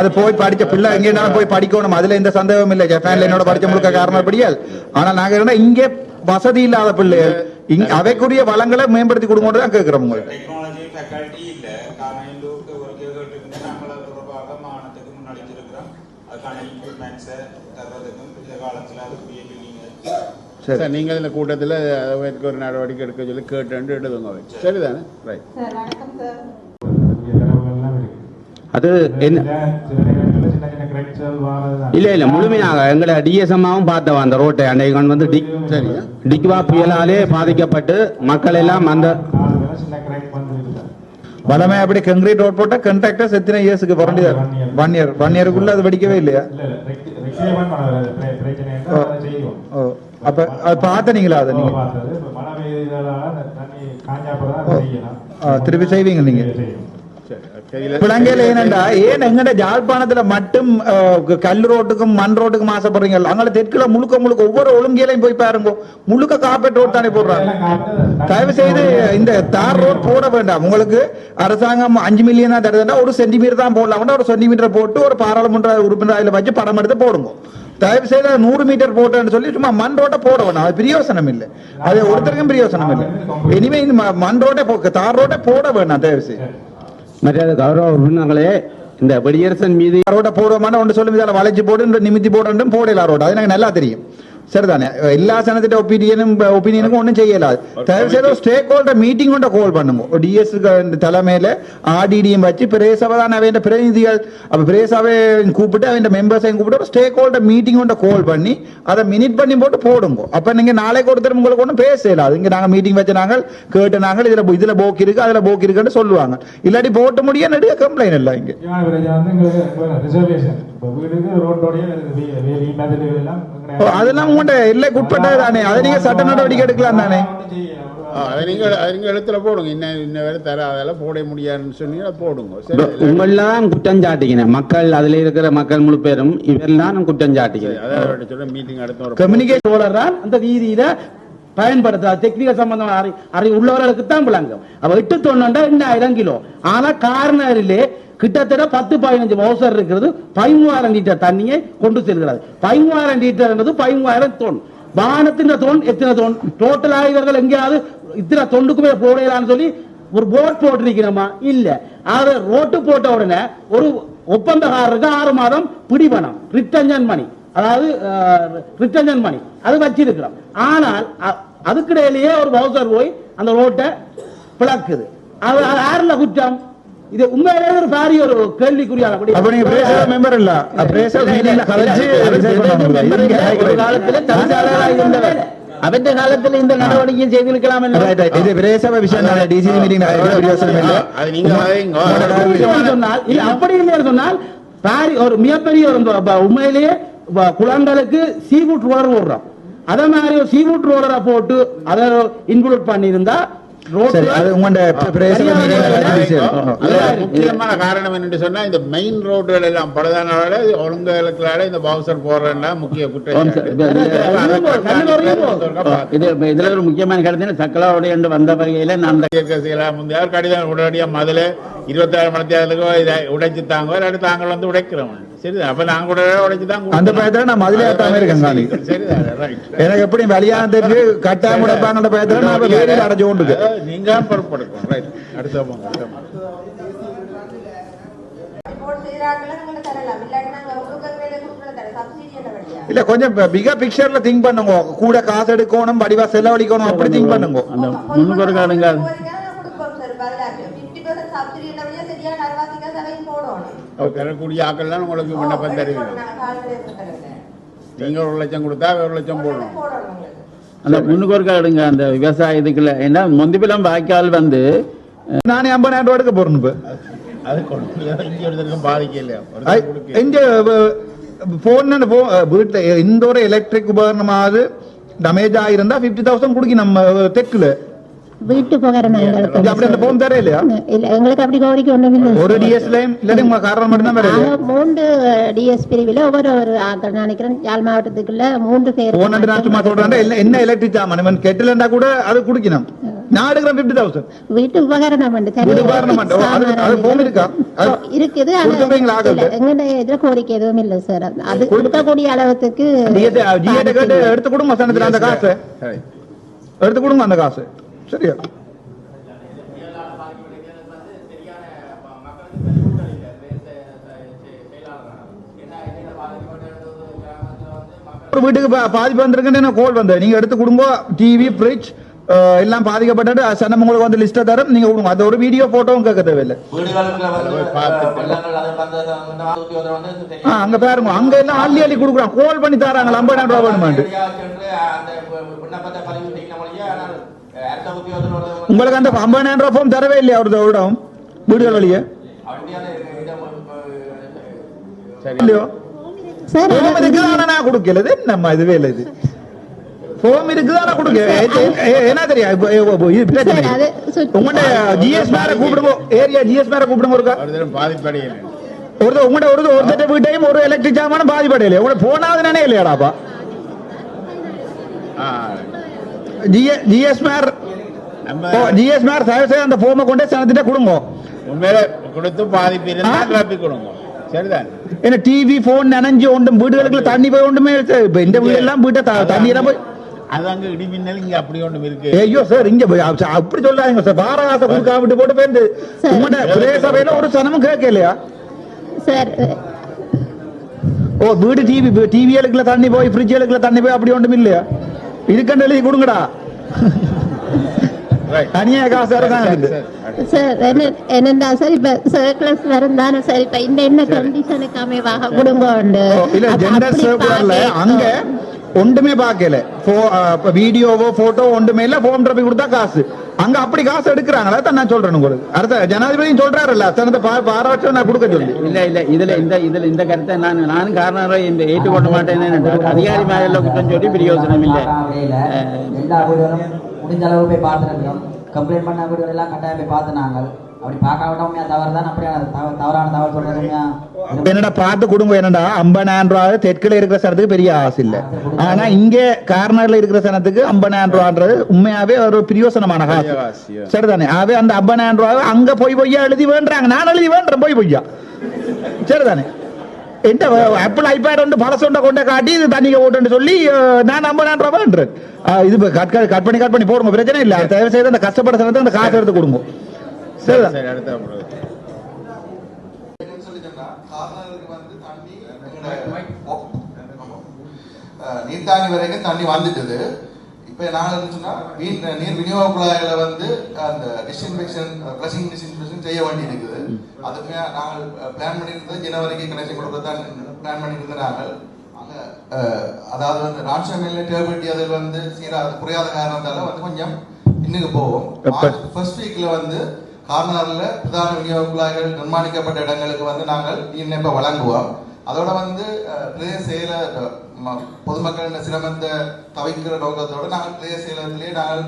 அது போய் படிச்ச பிள்ளை எங்க போய் படிக்கணும், அதுல எந்த சந்தேகம் இல்லை. ஜப்பான்ல என்னோட படிச்ச முழுக்க காரணம் படியால். ஆனா நாங்க என்ன இங்கே வசதி இல்லாத பிள்ளைகள் அவைக்குரிய வளங்களை மேம்படுத்தி கொடுங்க தான் கேட்கிறோம். உங்களுக்கு டெக்னாலஜி ஃபேக்கல்டி இல்ல. காரணம் இந்துக்கு ஒரு கேட்டு நம்மள தொடர்பாக மாநிலத்துக்கு முன்னெடுத்திருக்கிறோம். அதுக்கான இம்ப்ரூவ்மெண்ட்ஸை தருவதற்கும் இந்த காலத்தில் அதுக்குரிய சரி, நீங்கள் இந்த கூட்டத்தில் அதற்கு ஒரு நடவடிக்கை எடுக்க சொல்லி கேட்டு எழுதுங்க. சரிதானே? ரைட். அது என்ன இல்ல முழுமையாக எங்களை டிஎஸ்எம்மாவும் பார்த்தவன் அந்த ரோட்டை அன்றைக்கு வந்து டிக்வா புயலாலே பாதிக்கப்பட்டு மக்கள் எல்லாம் அந்த வளமே அப்படி கங்கிரீட் ரோட் போட்டா கண்ட்ராக்டர்ஸ் எத்தனை இயர்ஸுக்கு வரண்டியா? 1 இயருக்குள்ள அது வெடிக்கவே இல்லையா? அப்ப அது பார்த்தீங்களா? அதை நீங்க திருப்பி செய்வீங்க நீங்க ஏனண்டா? ஏன் எங்கட ஜாழ்ப்பாணத்துல மட்டும் கல் ரோட்டுக்கும் மண் ரோட்டுக்கும் ஆசைப்படுறீங்க? அங்கே தெற்குல முழுக்க ஒவ்வொரு ஒழுங்கிலையும் போய் பாருங்க, முழுக்க கார்பெட் ரோட் தானே போடுறாங்க. தயவு செய்து இந்த தார் ரோட் போட வேண்டாம். உங்களுக்கு அரசாங்கம் 5 மில்லியன் தான் தருதுன்னா 1 சென்டிமீட்டர் தான் போடலாம். 1 சென்டிமீட்டர் போட்டு ஒரு பாராளுமன்ற உறுப்பினர் அதில் வச்சு படம் எடுத்து போடுங்க. தயவு செய்து 100 மீட்டர் போட்டேன்னு சொல்லி சும்மா மண் ரோட்டை போட வேண்டாம். அது பிரயோசனம் இல்லை, அது ஒருத்தருக்கும் பிரயோசனம் இல்லை. இனிமே மண் ரோட்டை தார் ரோட்டை போட வேண்டாம் தயவு செய்து. மரியாதை கௌரவ உறுப்பினர்களே, இந்த வெடியரசன் மீது ரோட போடுவோமான ஒன்று சொல்லும், வளைச்சு போடு நிமித்தி போடு போடலாம் ரோடு. அது எனக்கு நல்லா தெரியும். சரிதானே? எல்லா சனத்திட்ட ஒப்பீனியனுக்கும் ஒன்றும் செய்யலாது. தயவு செய்து ஸ்டேக் ஹோல்டர் மீட்டிங் கொண்ட கால் பண்ணுங்க. டிஎஸ் தலைமையில ஆர்டிடியும் வச்சு பிரேசவதான் அவன் பிரதிநிதிகள் அப்ப பிரேசாவை கூப்பிட்டு அவன் மெம்பர்ஸையும் கூப்பிட்டு ஒரு ஸ்டேக் ஹோல்டர் மீட்டிங் கொண்ட கால் பண்ணி அதை மினிட் பண்ணி போட்டு போடுங்க. அப்ப நீங்க நாளைக்கு ஒருத்தர் உங்களுக்கு ஒன்றும் பேசலாது. இங்க நாங்க மீட்டிங் வச்சு நாங்கள் கேட்டு நாங்கள் இதுல போக்கு இருக்கு அதுல போக்கு இருக்குன்னு சொல்லுவாங்க. இல்லாட்டி போட்டு முடிய நடுவே கம்ப்ளைண்ட் இல்லை. இங்க அதெல்லாம் உங்கள்கிட்ட எல்லைக்கு உட்பட்டது தானே, அதை நீங்க சட்ட நடவடிக்கை எடுக்கலாம் தானே. நீங்க எழுத்துல போடுங்க. இன்ன வேலை தர அதெல்லாம் போட முடியாதுன்னு சொன்னீங்க, போடுங்க. உங்களெல்லாம் குற்றம் சாட்டிக்கிறேன். மக்கள் அதுல இருக்கிற மக்கள் முழு பேரும் இவரெல்லாம் குற்றம் சாட்டிக்கிறேன். மீட்டிங் அடுத்த கம்யூனிகேஷன் அந்த ரீதியில பயன்படுத்த டெக்னிக்கல் சம்பந்தம் அறிவு உள்ளவர்களுக்கு தான் விளங்கும். அப்ப 8 தொண்ணா 2000 கிலோ. ஆனா கார்னரிலே கிட்டத்தட்ட 10-15 மோசர் இருக்கிறது. 13,000 லிட்டர் தண்ணியை கொண்டு செல்கிறது. 13,000 லிட்டர் என்பது 13,000 தொன். வாகனத்தின் தொன் எத்தனை தொன்? டோட்டலாக இவர்கள் எங்கேயாவது இத்தனை தொண்டுக்குமே போடலான்னு சொல்லி ஒரு போட் போட்டிருக்கிறோமா? இல்ல. அது ரோட்டு போட்ட உடனே ஒரு ஒப்பந்தக்காரருக்கு 6 மாதம் பிடிபணம், ரிட்டன்ஷன் மணி, அதாவது ரிட்டன்ஷன் மணி அது வச்சிருக்கிறோம். ஆனால் அதுக்கிடையிலேயே ஒரு பவுசர் போய் அந்த ரோட்டை பிளக்குது. அது யாருல குற்றம்? இது உண்மையிலே ஒரு பாரிய ஒரு கேள்விக்குறியான. அப்ப நீங்க பிரேசர் மெம்பர் இல்ல, பிரேசர் மீட்டிங்ல கலந்து ஒரு காலத்துல தனிச்சாளராக இருந்தவர் அவன் காலத்துல இந்த நடவடிக்கை செய்திருக்கலாம். இது பிரேசவ விஷயம் தானே. டிசிசி மீட்டிங் சொன்னால் அப்படி இல்லை சொன்னால் ஒரு மிகப்பெரிய உண்மையிலேயே குளங்களுக்கு சீவுட் ரோலர் போடுறோம். அதே மாதிரி ஒரு சீவுட் ரோலரை போட்டு அதை இன்க்ளூட் பண்ணியிருந்தா முக்கியமான காரணம் என்று சொன்னா இந்த மெயின் ரோடுகள் எல்லாம் பழுதானால ஒழுங்குகளுக்கால இந்த பவுசர் போடுறா முக்கிய குற்றம். இதுல ஒரு முக்கியமான கருத்து சக்கலாவுடைய வந்த வகையில நான் முந்தைய கடிதம் உடனடியா முதல்ல 26 மணி தேர்தலுக்கு உடைச்சு தாங்க இல்லாட்டி தாங்கள் வந்து உடைக்கிறோம். சரிதான், அப்ப நாங்க கூட உடைச்சு தான் அந்த பயத்துல நான் மதுரை ஏத்தாம இருக்கேன். சரிதான், ரைட். எனக்கு எப்படி வெளியான தெரிஞ்சு கட்டாயம் உடைப்பாங்க பயத்துல நான் வேலையில் அடைஞ்சு கொண்டு நீங்க பொறுப்படுக்கும். ரைட், அடுத்த இல்ல கொஞ்சம் பிக பிக்சர்ல திங்க் பண்ணுங்க. கூட காசு எடுக்கணும், வடிவா செலவழிக்கணும், அப்படி திங்க் பண்ணுங்க. அந்த முன்னுக்கு காணுங்க தரக்கூடிய ஆக்கள்லாம் உங்களுக்கு விண்ணப்பம் தருவீங்க. நீங்க 1 லட்சம் கொடுத்தா 1 லட்சம் போடணும். அந்த முன்னுக்கு எடுங்க அந்த விவசாயத்துக்குள்ள. ஏன்னா முந்திப்பிலம் வாய்க்கால் வந்து நானே 50,000 ரூபா எடுக்க போறேன். இப்ப அது இங்க ஒருத்தருக்கும் பாதிக்கலையா? போன் வீட்டுல இந்த ஒரு எலக்ட்ரிக் உபகரணமாவது டேமேஜ் ஆயிருந்தா 50,000 குடுக்கி நம்ம தெற்குல வீட்டு உபகரணங்களுக்கு அப்படி அந்த போன் தர இல்லையா? எங்களுக்கு அப்படி கோரிக்கை ஒண்ணும் இல்லை. ஒரு டிஎஸ்லயும் இல்லாட்டி உங்க காரணம் மட்டும் தான் வேற 3 டிஎஸ் பிரிவில் ஒவ்வொரு ஆக்கள் நினைக்கிறேன் யாழ் மாவட்டத்துக்குள்ள 3 பேர் போன் நான் சும்மா சொல்றேன். என்ன எலக்ட்ரிக் சாமான் கெட்டிலண்டா கூட அது குடிக்கணும். நான் எடுக்கிறேன் 50,000 வீட்டு உபகரணம் இருக்குது. எங்க இதுல கோரிக்கை எதுவும் இல்லை சார். அது கொடுக்கக்கூடிய அளவுக்கு எடுத்து கொடுங்க. சனத்துல அந்த காசு எடுத்து கொடுங்க. அந்த காசு சரியா? ஒரு வீட்டுக்கு பாதிப்பு வந்திருக்குன்னு கோல் வந்தது. நீங்க எடுத்து கொடுங்க. டிவி, ஃப்ரிட்ஜ் எல்லாம் பாதிக்கப்பட்டு சனம் உங்களுக்கு வந்து லிஸ்ட் தரும். நீங்க கொடுங்க. அது ஒரு வீடியோ போட்டோவும் கேட்க தேவையில்லை. அங்க பாருங்க, அங்க எல்லாம் அள்ளி அள்ளி கொடுக்குறாங்க. கோல் பண்ணி தராங்க 50,000 ரூபாய் வேணுமாண்டு. உங்களுக்கு அந்த 50,000 ரூபாய் ஃபார்ம் தரவே இல்லையா? ஒரு வருடம் வீடுகள் வழியே இல்லையோ? ஃபார்ம் இருக்குதான நான் கொடுக்கல. என்னம்மா இதுவே இல்லை. இது ஃபார்ம் இருக்குதான கொடுக்க என்ன தெரியும்? உங்கள்கிட்ட ஜிஎஸ் மேல கூப்பிடுங்க. ஏரியா ஜிஎஸ் மேல கூப்பிடுங்க. இருக்கா பாதிப்படையில உங்கள்கிட்ட ஒரு வீட்டையும் ஒரு எலக்ட்ரிக் ஜாமானும் பாதிப்படையில உங்கள்கிட்ட போனாது நானே இல்லையாடாப்பா? ஜிஎஸ் மேர் தயவு செய்து அந்த ஃபார்மை கொண்டே சனத்திட்ட கொடுங்க. உண்மையில கொடுத்து பாதிப்பு இருந்தா கொடுங்க. சரிதான். என்ன டிவி போன் நனைஞ்சு ஒன்றும் வீடுகளுக்குள்ள தண்ணி போய் ஒன்றுமே இந்த வீடு எல்லாம் வீட்டை தண்ணீரா போய் அது அங்க இடிமின்னல் இங்க அப்படி ஒன்று இருக்கு. ஐயோ சார், இங்க அப்படி சொல்லாதீங்க சார். பாரகாசம் கொடுக்காம விட்டு போட்டு போயிருந்து உங்களோட சபையில ஒரு சனமும் கேட்கலையா சார்? ஓ வீடு டிவிகளுக்குள்ள தண்ணி போய் ஃப்ரிட்ஜுகளுக்குள்ள தண்ணி போய் அப்படி ஒன்றும் இல்லையா? இதுக்கண்டு எழுதி கொடுங்கடா. தனியா காசு சார் என்னண்டா சார் இப்ப சர்க்ளஸ் வருந்தானே சார். இப்ப என்ன கண்டிஷனுக்கு அமைவாக கொடுங்க. இல்ல ஜெண்டர் சர்க்குலர்ல அங்க ஒன்றுமே பார்க்கல. வீடியோவோ போட்டோ ஒன்றுமே இல்ல. போன் டிராபிக் கொடுத்தா காசு. அங்க அப்படி காசு எடுக்கிறாங்களா தான் நான் சொல்றேன். உங்களுக்கு அடுத்த ஜனாதிபதியும் சொல்றாருல்ல சனத்தை பாராட்டு நான் கொடுக்க சொல்லி. இல்ல இதுல இந்த கருத்தை நானும் காரணம் இந்த ஏற்றுக்கொள்ள மாட்டேன்னு அதிகாரி மேல குற்றம் சொல்லி பிரயோஜனம் இல்லை. எல்லா வீடுகளும் முடிஞ்ச அளவு போய் பார்த்துருக்கோம். கம்ப்ளைண்ட் பண்ண வீடுகள் எல்லாம் கட்டாயம் போய் பார்த்து நாங்கள் அப்படி பார்க்க விட்டோம். தவறு தான். அப்படியான தவறான தவறு சொல்றதுமே என்னடா பார்த்து கொடுங்க. என்னடா 50,000 ரூபாய் தெற்குல இருக்கிற சனத்துக்கு பெரிய ஆசை இல்ல. ஆனா இங்க கார்னர்ல இருக்கிற சனத்துக்கு 50,000 ரூபான்றது உண்மையாவே ஒரு பிரயோசனமான காசு. சரிதானே? ஆவே அந்த 50,000 ரூபாய் அங்க போய் எழுதி வேண்டாங்க. நான் எழுதி வேண்டேன் போய் சரிதானே? எந்த ஆப்பிள் ஐபேட் வந்து பழசொண்ட கொண்ட காட்டி இது தண்ணிக்கு ஓட்டுன்னு சொல்லி நான் 50,000 ரூபாய் வேண்டேன். இது கட் பண்ணி போடுங்க. பிரச்சனை இல்ல. தயவு செய்து அந்த கஷ்டப்பட சனத்தை அந்த காசு எடுத்து கொடுங்க. சரிதான். நீர்த்தாங்கி வரைக்கும் தண்ணி வந்துட்டுது. இப்போ நாங்கள் சொன்னா நீர் விநியோக குழாயில வந்து அந்த டிஸ்இன்ஃபெக்ஷன் ஃப்ளஷிங் டிஸ்இன்ஃபெக்ஷன் செய்ய வேண்டி இருக்குது. அதுக்கு நாங்கள் பிளான் பண்ணியிருந்தது ஜனவரிக்கு கனெக்ஷன் கொடுக்கறதான் பிளான் பண்ணியிருந்தோம். நாங்கள் அங்கே அதாவது வந்து ராட்சமில்ல டேபிள் அதில் வந்து குறையாத காரணத்தால வந்து கொஞ்சம் இன்னுக்கு போவோம். ஃபர்ஸ்ட் வீக்ல வந்து கார்னர்ல பிரதான விநியோக குழாய்கள் நிர்மாணிக்கப்பட்ட இடங்களுக்கு வந்து நாங்கள் நீர் இணைப்பை வழங்குவோம். அதோட வந்து பிரதேச செயல பொதுமக்களின் சிரமத்தை தவிர்க்கிற நோக்கத்தோடு நாங்கள் பிரதேச செயலகத்திலேயே நாங்கள்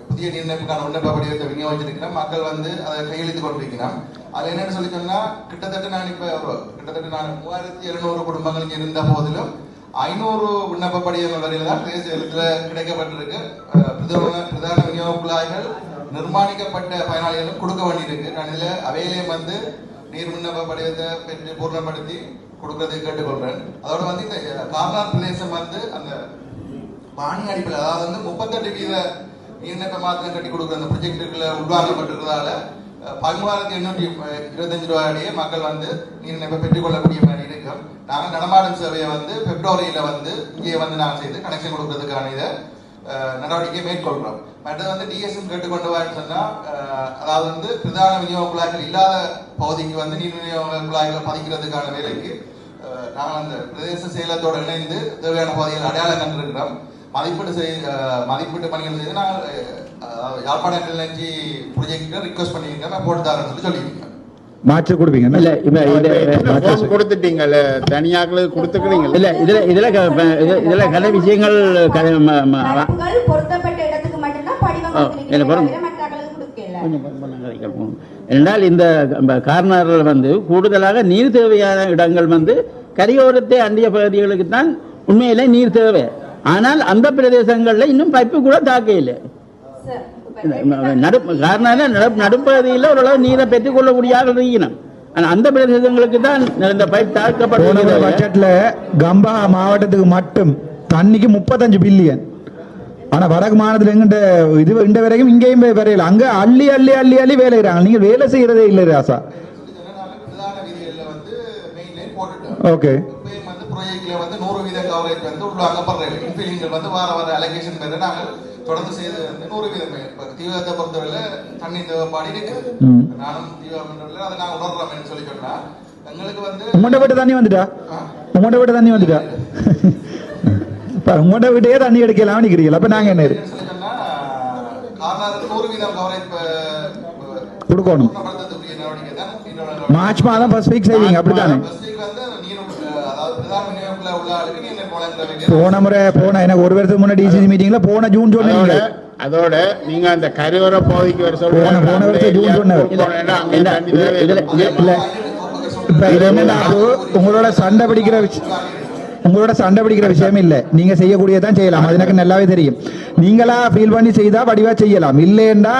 புதிய நீர் இணைப்புக்கான விண்ணப்ப படிவத்தை விநியோகிச்சிருக்கிறோம். மக்கள் வந்து அதை கையெழுத்து கொண்டிருக்கிறோம். அது என்னன்னு சொல்லி சொன்னா கிட்டத்தட்ட நான் 3700 குடும்பங்கள் இங்கே இருந்த போதிலும் 500 விண்ணப்ப படிவங்கள் வரையில தான் பிரதேச செயலகத்தில் கிடைக்கப்பட்டிருக்கு. பிரதான விநியோக குழாய்கள் நிர்மாணிக்கப்பட்ட பயனாளிகளும் கொடுக்க வேண்டியிருக்கு. நான் இதுல அவையிலேயும் வந்து நீர் விண்ணப்ப படிவத்தை பெற்று பூர்ணப்படுத்தி கொடுக்கறதை கேட்டுக்கொள்றேன். அதோட வந்து இந்த கார்னார் பிரதேசம் வந்து அந்த பாணி அடிப்பில் அதாவது வந்து 38% நீர்நிலைப்பை மாத்திரம் கட்டி கொடுக்குற அந்த ப்ரொஜெக்டுக்குள்ள உள்வாங்கப்பட்டிருக்கிறதால 13,825 ரூபாயே மக்கள் வந்து நீர்நிலைப்பை பெற்றுக்கொள்ளக்கூடிய மாதிரி இருக்கும். நாங்கள் நடமாடும் சேவையை வந்து பிப்ரவரியில வந்து இங்கே வந்து நாங்கள் செய்து கனெக்ஷன் கொடுக்கறதுக்கான இதை நடவடிக்கை மேற்கொள்கிறோம். மற்றது வந்து டிஎஸ்எம் கேட்டுக்கொண்டு வான்னு சொன்னா அதாவது வந்து பிரதான விநியோக குழாய்கள் இல்லாத பகுதிக்கு வந்து நீர் விநியோக குழாய்களை பதிக்கிறதுக்கான வேலைக்கு நாங்கள் அந்த பிரதேச செயலத்தோடு இணைந்து தேவையான பகுதிகள் அடையாளம் கண்டிருக்கிறோம். மதிப்பீட்டு பணிகள் செய்து நாங்கள் யாழ்ப்பாண கிளர்ச்சி ப்ரொஜெக்டை ரிக்வெஸ்ட் பண்ணியிருக்கோம், போட்டு தரேன்னு சொல்லியிருக்கோம். மாற்றி கொடுப்பீங்க இல்ல கொடுத்துட்டீங்கல்ல, தனியாக்களுக்கு கொடுத்துக்கிறீங்க இல்ல இதுல கல விஷயங்கள் பொருத்தப்பட்ட இடத்துக்கு மட்டும்தான் படிவம் என்றால் இந்த கார்னர்கள் வந்து கூடுதலாக நீர் தேவையான இடங்கள் வந்து கரையோரத்தை அண்டிய பகுதிகளுக்கு தான் உண்மையிலே நீர் தேவை. ஆனால் அந்த பிரதேசங்கள்ல இன்னும் பைப்பு கூட தாக்க இல்லை. நடுப்பகுதியில் ஓரளவு நீரை பெற்றுக் கொள்ளக்கூடிய இருக்கணும். அந்த பிரதேசங்களுக்கு தான் இந்த பைப் தாக்கப்பட்ட பட்ஜெட்ல கம்பா மாவட்டத்துக்கு மட்டும் தண்ணிக்கு 35 பில்லியன். ஆனா வடக்கு மாநிலத்தில் எங்கிட்ட இது இந்த வரைக்கும் இங்கேயும் வரையில அங்க அள்ளி அள்ளி அள்ளி அள்ளி வேலைறாங்க. நீங்க வேலை செய்யறதே இல்லை ராசா. ஓகே வந்து 100% கவரேஜ் வந்து உள்வாங்கப்படுறது. இன்ஃபில்லிங்கள் வந்து வார அலோகேஷன் பெற நாங்கள் தொடர்ந்து செய்து 100% தீவிரத்தை பொறுத்தவரையில தண்ணி தேவைப்பாடு இருக்குது. நானும் தீவிரம் அதை நான் உணர்றோம் சொல்லி சொன்னா எங்களுக்கு வந்து உங்கள்கிட்ட விட்டு தண்ணி வந்துட்டா உங்கள்கிட்ட விட்டே தண்ணி எடுக்கலாம் நிக்கிறீங்களா? அப்ப நாங்க என்ன சொன்னா கார்னருக்கு 100% கவரேஜ் கொடுக்கணும். மார்ச் மாதம் ஃபர்ஸ்ட் வீக் செய்வீங்க அப்படித்தானே? போன முறை எனக்கு ஒரு வருஷத்துக்கு முன்னாடி டிசிசி மீட்டிங்ல போன ஜூன் சொன்னீங்க. அதோட நீங்க அந்த கரையோர பகுதிக்கு வர போன வருஷம் ஜூன் சொன்னீங்க. உங்களோட சண்டை பிடிக்கிற விஷயம் இல்ல, நீங்க செய்யக்கூடியதான் செய்யலாம். அது எனக்கு நல்லாவே தெரியும். நீங்களா ஃபீல் பண்ணி செய்தா வடிவா செய்யலாம். இல்லைன்னா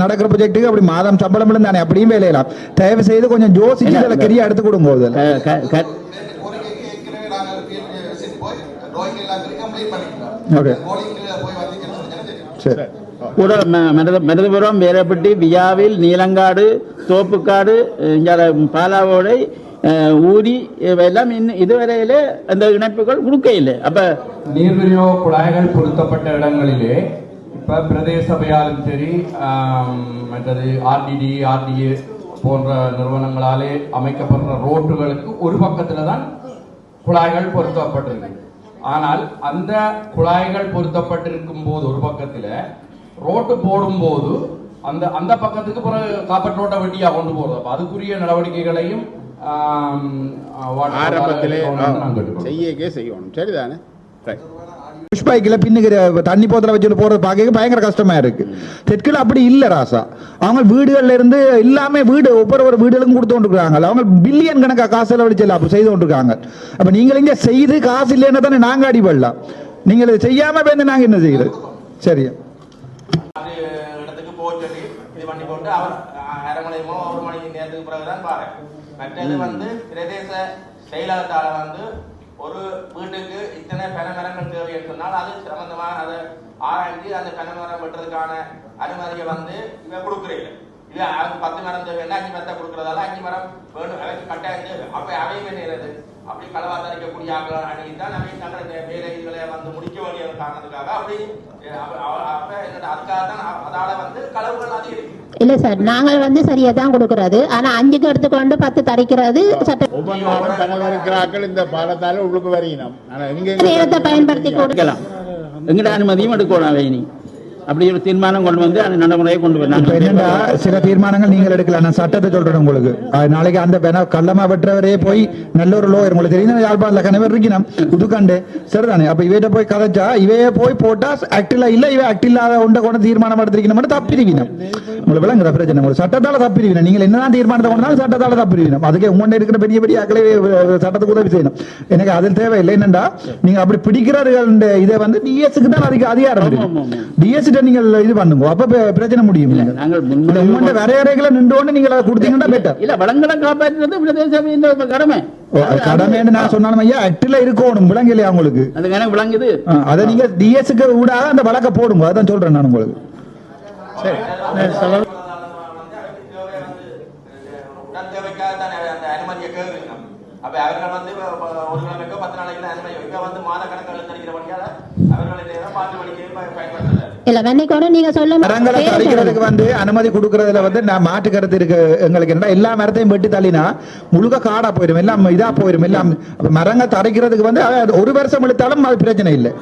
நடக்கிற ப்ரொஜெக்டுக்கு அப்படி மாதம் சம்பளம் தானே அப்படியும் வேலையலாம். தயவு செய்து கொஞ்சம் யோசிச்சு அதில் கரியா எடுத்து கொடுங்க. மருதபுரம், வேலப்பட்டி, வியாவில், நீலங்காடு, தோப்புக்காடு, பாலாவோடை, ஊரி எல்லாம் இதுவரையில அந்த இணைப்புகள் கொடுக்க இல்லை. அப்ப நீர் விநியோக குழாய்கள் பொருத்தப்பட்ட இடங்களிலே இப்ப பிரதேச சபையாலும் சரி மற்றது ஆர்டிடி ஆர்டிஏ போன்ற நிறுவனங்களாலே அமைக்கப்படுற ரோட்டுகளுக்கு ஒரு பக்கத்துல தான் குழாய்கள் பொருத்தப்பட்டிருக்கு. ஆனால் அந்த குழாய்கள் பொருத்தப்பட்டிருக்கும் போது ஒரு பக்கத்துல ரோட்டு போடும் போது அந்த பக்கத்துக்கு பிறகு காப்பட் ரோட்டை வெட்டியா கொண்டு போறது. அப்ப அதுக்குரிய நடவடிக்கைகளையும் ஆரம்பத்திலே செய்யணும். சரிதானே? புஷ்பைக்கில் பின்னுக்கு தண்ணி போத்தல வச்சுட்டு போறது பார்க்க பயங்கர கஷ்டமா இருக்கு. தெற்குல அப்படி இல்ல ராசா. அவங்க வீடுகள்ல இருந்து எல்லாமே வீடு ஒவ்வொரு வீடுகளுக்கும் கொடுத்து கொண்டிருக்காங்க. அவங்க பில்லியன் கணக்கா காசு செலவழிச்சு அப்படி செய்து கொண்டிருக்காங்க. அப்ப நீங்கள் இங்க செய்து காசு இல்லைன்னா தானே நாங்க அடிபடலாம். நீங்கள் செய்யாம வந்து நாங்க என்ன செய்யறது? சரியா இடத்துக்கு போச்சு இது பண்ணி போட்டு அவர் 1/2 மணிமோ 1 மணி நேரத்துக்கு பிறகுதான் பாரு. மற்றது வந்து பிரதேச செயலகத்தால வந்து ஒரு வீட்டுக்கு இத்தனை பனைமரங்கள் தேவைன்னு சொன்னால் அது சிரமந்தமா அதை ஆராய்ச்சி அந்த பனைமரம் வெட்டுறதுக்கான அனுமதியை வந்து இவ கொடுக்குறீங்க. இது 10 மரம் தேவைன்னா 5 மரத்தை கொடுக்கறதால 5 மரம் வேணும் அவைக்கு கட்டாயம் தேவை. அப்ப அவையும் என்ன அப்படி களவாத்தரிக்கக்கூடிய ஆட்கள் அணுகித்தான் அவை தங்களுடைய வேலைகளை வந்து முடிக்க வேண்டிய காரணத்துக்காக அப்படி அதுக்காக தான் அதால வந்து களவுகள் அதிகரிக்கும். இல்ல சார், நாங்கள் வந்து சரியா தான் கொடுக்கறது. ஆனா 5க்கு எடுத்துக்கொண்டு 10 தரிக்கிறது சட்டம். இந்த பாலத்தால உள்ளுக்கு வரையினோம். நேரத்தை பயன்படுத்தி கொடுக்கலாம். எங்கட அனுமதியும் எடுக்கணும். அப்படி ஒரு தீர்மானம் கொண்டு வந்து அந்த நடைமுறையை கொண்டு இப்ப என்னன்னா சில தீர்மானங்கள் நீங்கள் எடுக்கல. நான் சட்டத்தை சொல்றேன் உங்களுக்கு. நாளைக்கு அந்த கள்ளமா வெற்றவரே போய் நல்ல ஒரு லோயர் உங்களுக்கு தெரியும் யாழ்ப்பாணத்துல கணவர் இருக்கணும் புதுக்கண்டு சரிதானே. அப்ப இவையிட்ட போய் கதைச்சா இவையே போய் போட்டா ஆக்டில் இல்ல இவ ஆக்ட் இல்லாத ஒன்றை கொண்டு தீர்மானம் எடுத்திருக்கணும் தப்பிருக்கணும். உங்களுக்கு விளங்குற பிரச்சனை உங்களுக்கு சட்டத்தால தப்பிருக்கணும். நீங்கள் என்னதான் தீர்மானத்தை கொண்டாலும் சட்டத்தால தப்பிருக்கணும். அதுக்கே உங்கள்கிட்ட இருக்கிற பெரிய பெரிய ஆக்களை சட்டத்துக்கு உதவி செய்யணும். எனக்கு அதில் தேவையில்லை. என்னண்டா நீங்க அப்படி பிடிக்கிறார்கள் இதை வந்து டிஎஸ்க்கு தான் அதுக்கு அதிகாரம் இருக்கு. டிஎஸ் நீங்கள் இது பண்ணுங்க அப்ப பிரச்சனை முடியும். உங்களோட வரையறைகளை நின்று நீங்க அதை கொடுத்தீங்கன்னா பெட்டர். இல்ல வளங்களை காப்பாற்றுறது பிரதேச கடமை. கடமைன்னு நான் சொன்னாலும் ஐயா ஆக்டில் இருக்கணும். விளங்கலையா உங்களுக்கு? அது எனக்கு விளங்குது. அதை நீங்க டிஎஸ்க்கு ஊடாக அந்த வழக்க போடுங்க. அதான் சொல்றேன் நான் உங்களுக்கு. சரி அனுமதியை கேட்கணும். அப்ப அவர்கள் வந்து ஒரு கிழமைக்கோ 10 நாளைக்கு அனுமதி இப்ப வந்து மாத கணக்கு தரிக்கிறபடியால அவர்களை மாற்று வழியை பயன்படுத்தல. இல்ல வெண்ணிக்கோட நீங்க சொல்ல மரங்களை தரிக்கிறதுக்கு வந்து அனுமதி கொடுக்கறதுல வந்து நான் மாற்று கருத்து இருக்கு எங்களுக்கு. என்ன எல்லா மரத்தையும் வெட்டி தள்ளினா முழுக்க காடா போயிடும், எல்லாம் இதா போயிடும் எல்லாம். மரங்கள் தரிக்கிறதுக்கு வந்து ஒரு வருஷம் இழுத்தாலும் அது பிரச்சனை இல்லை.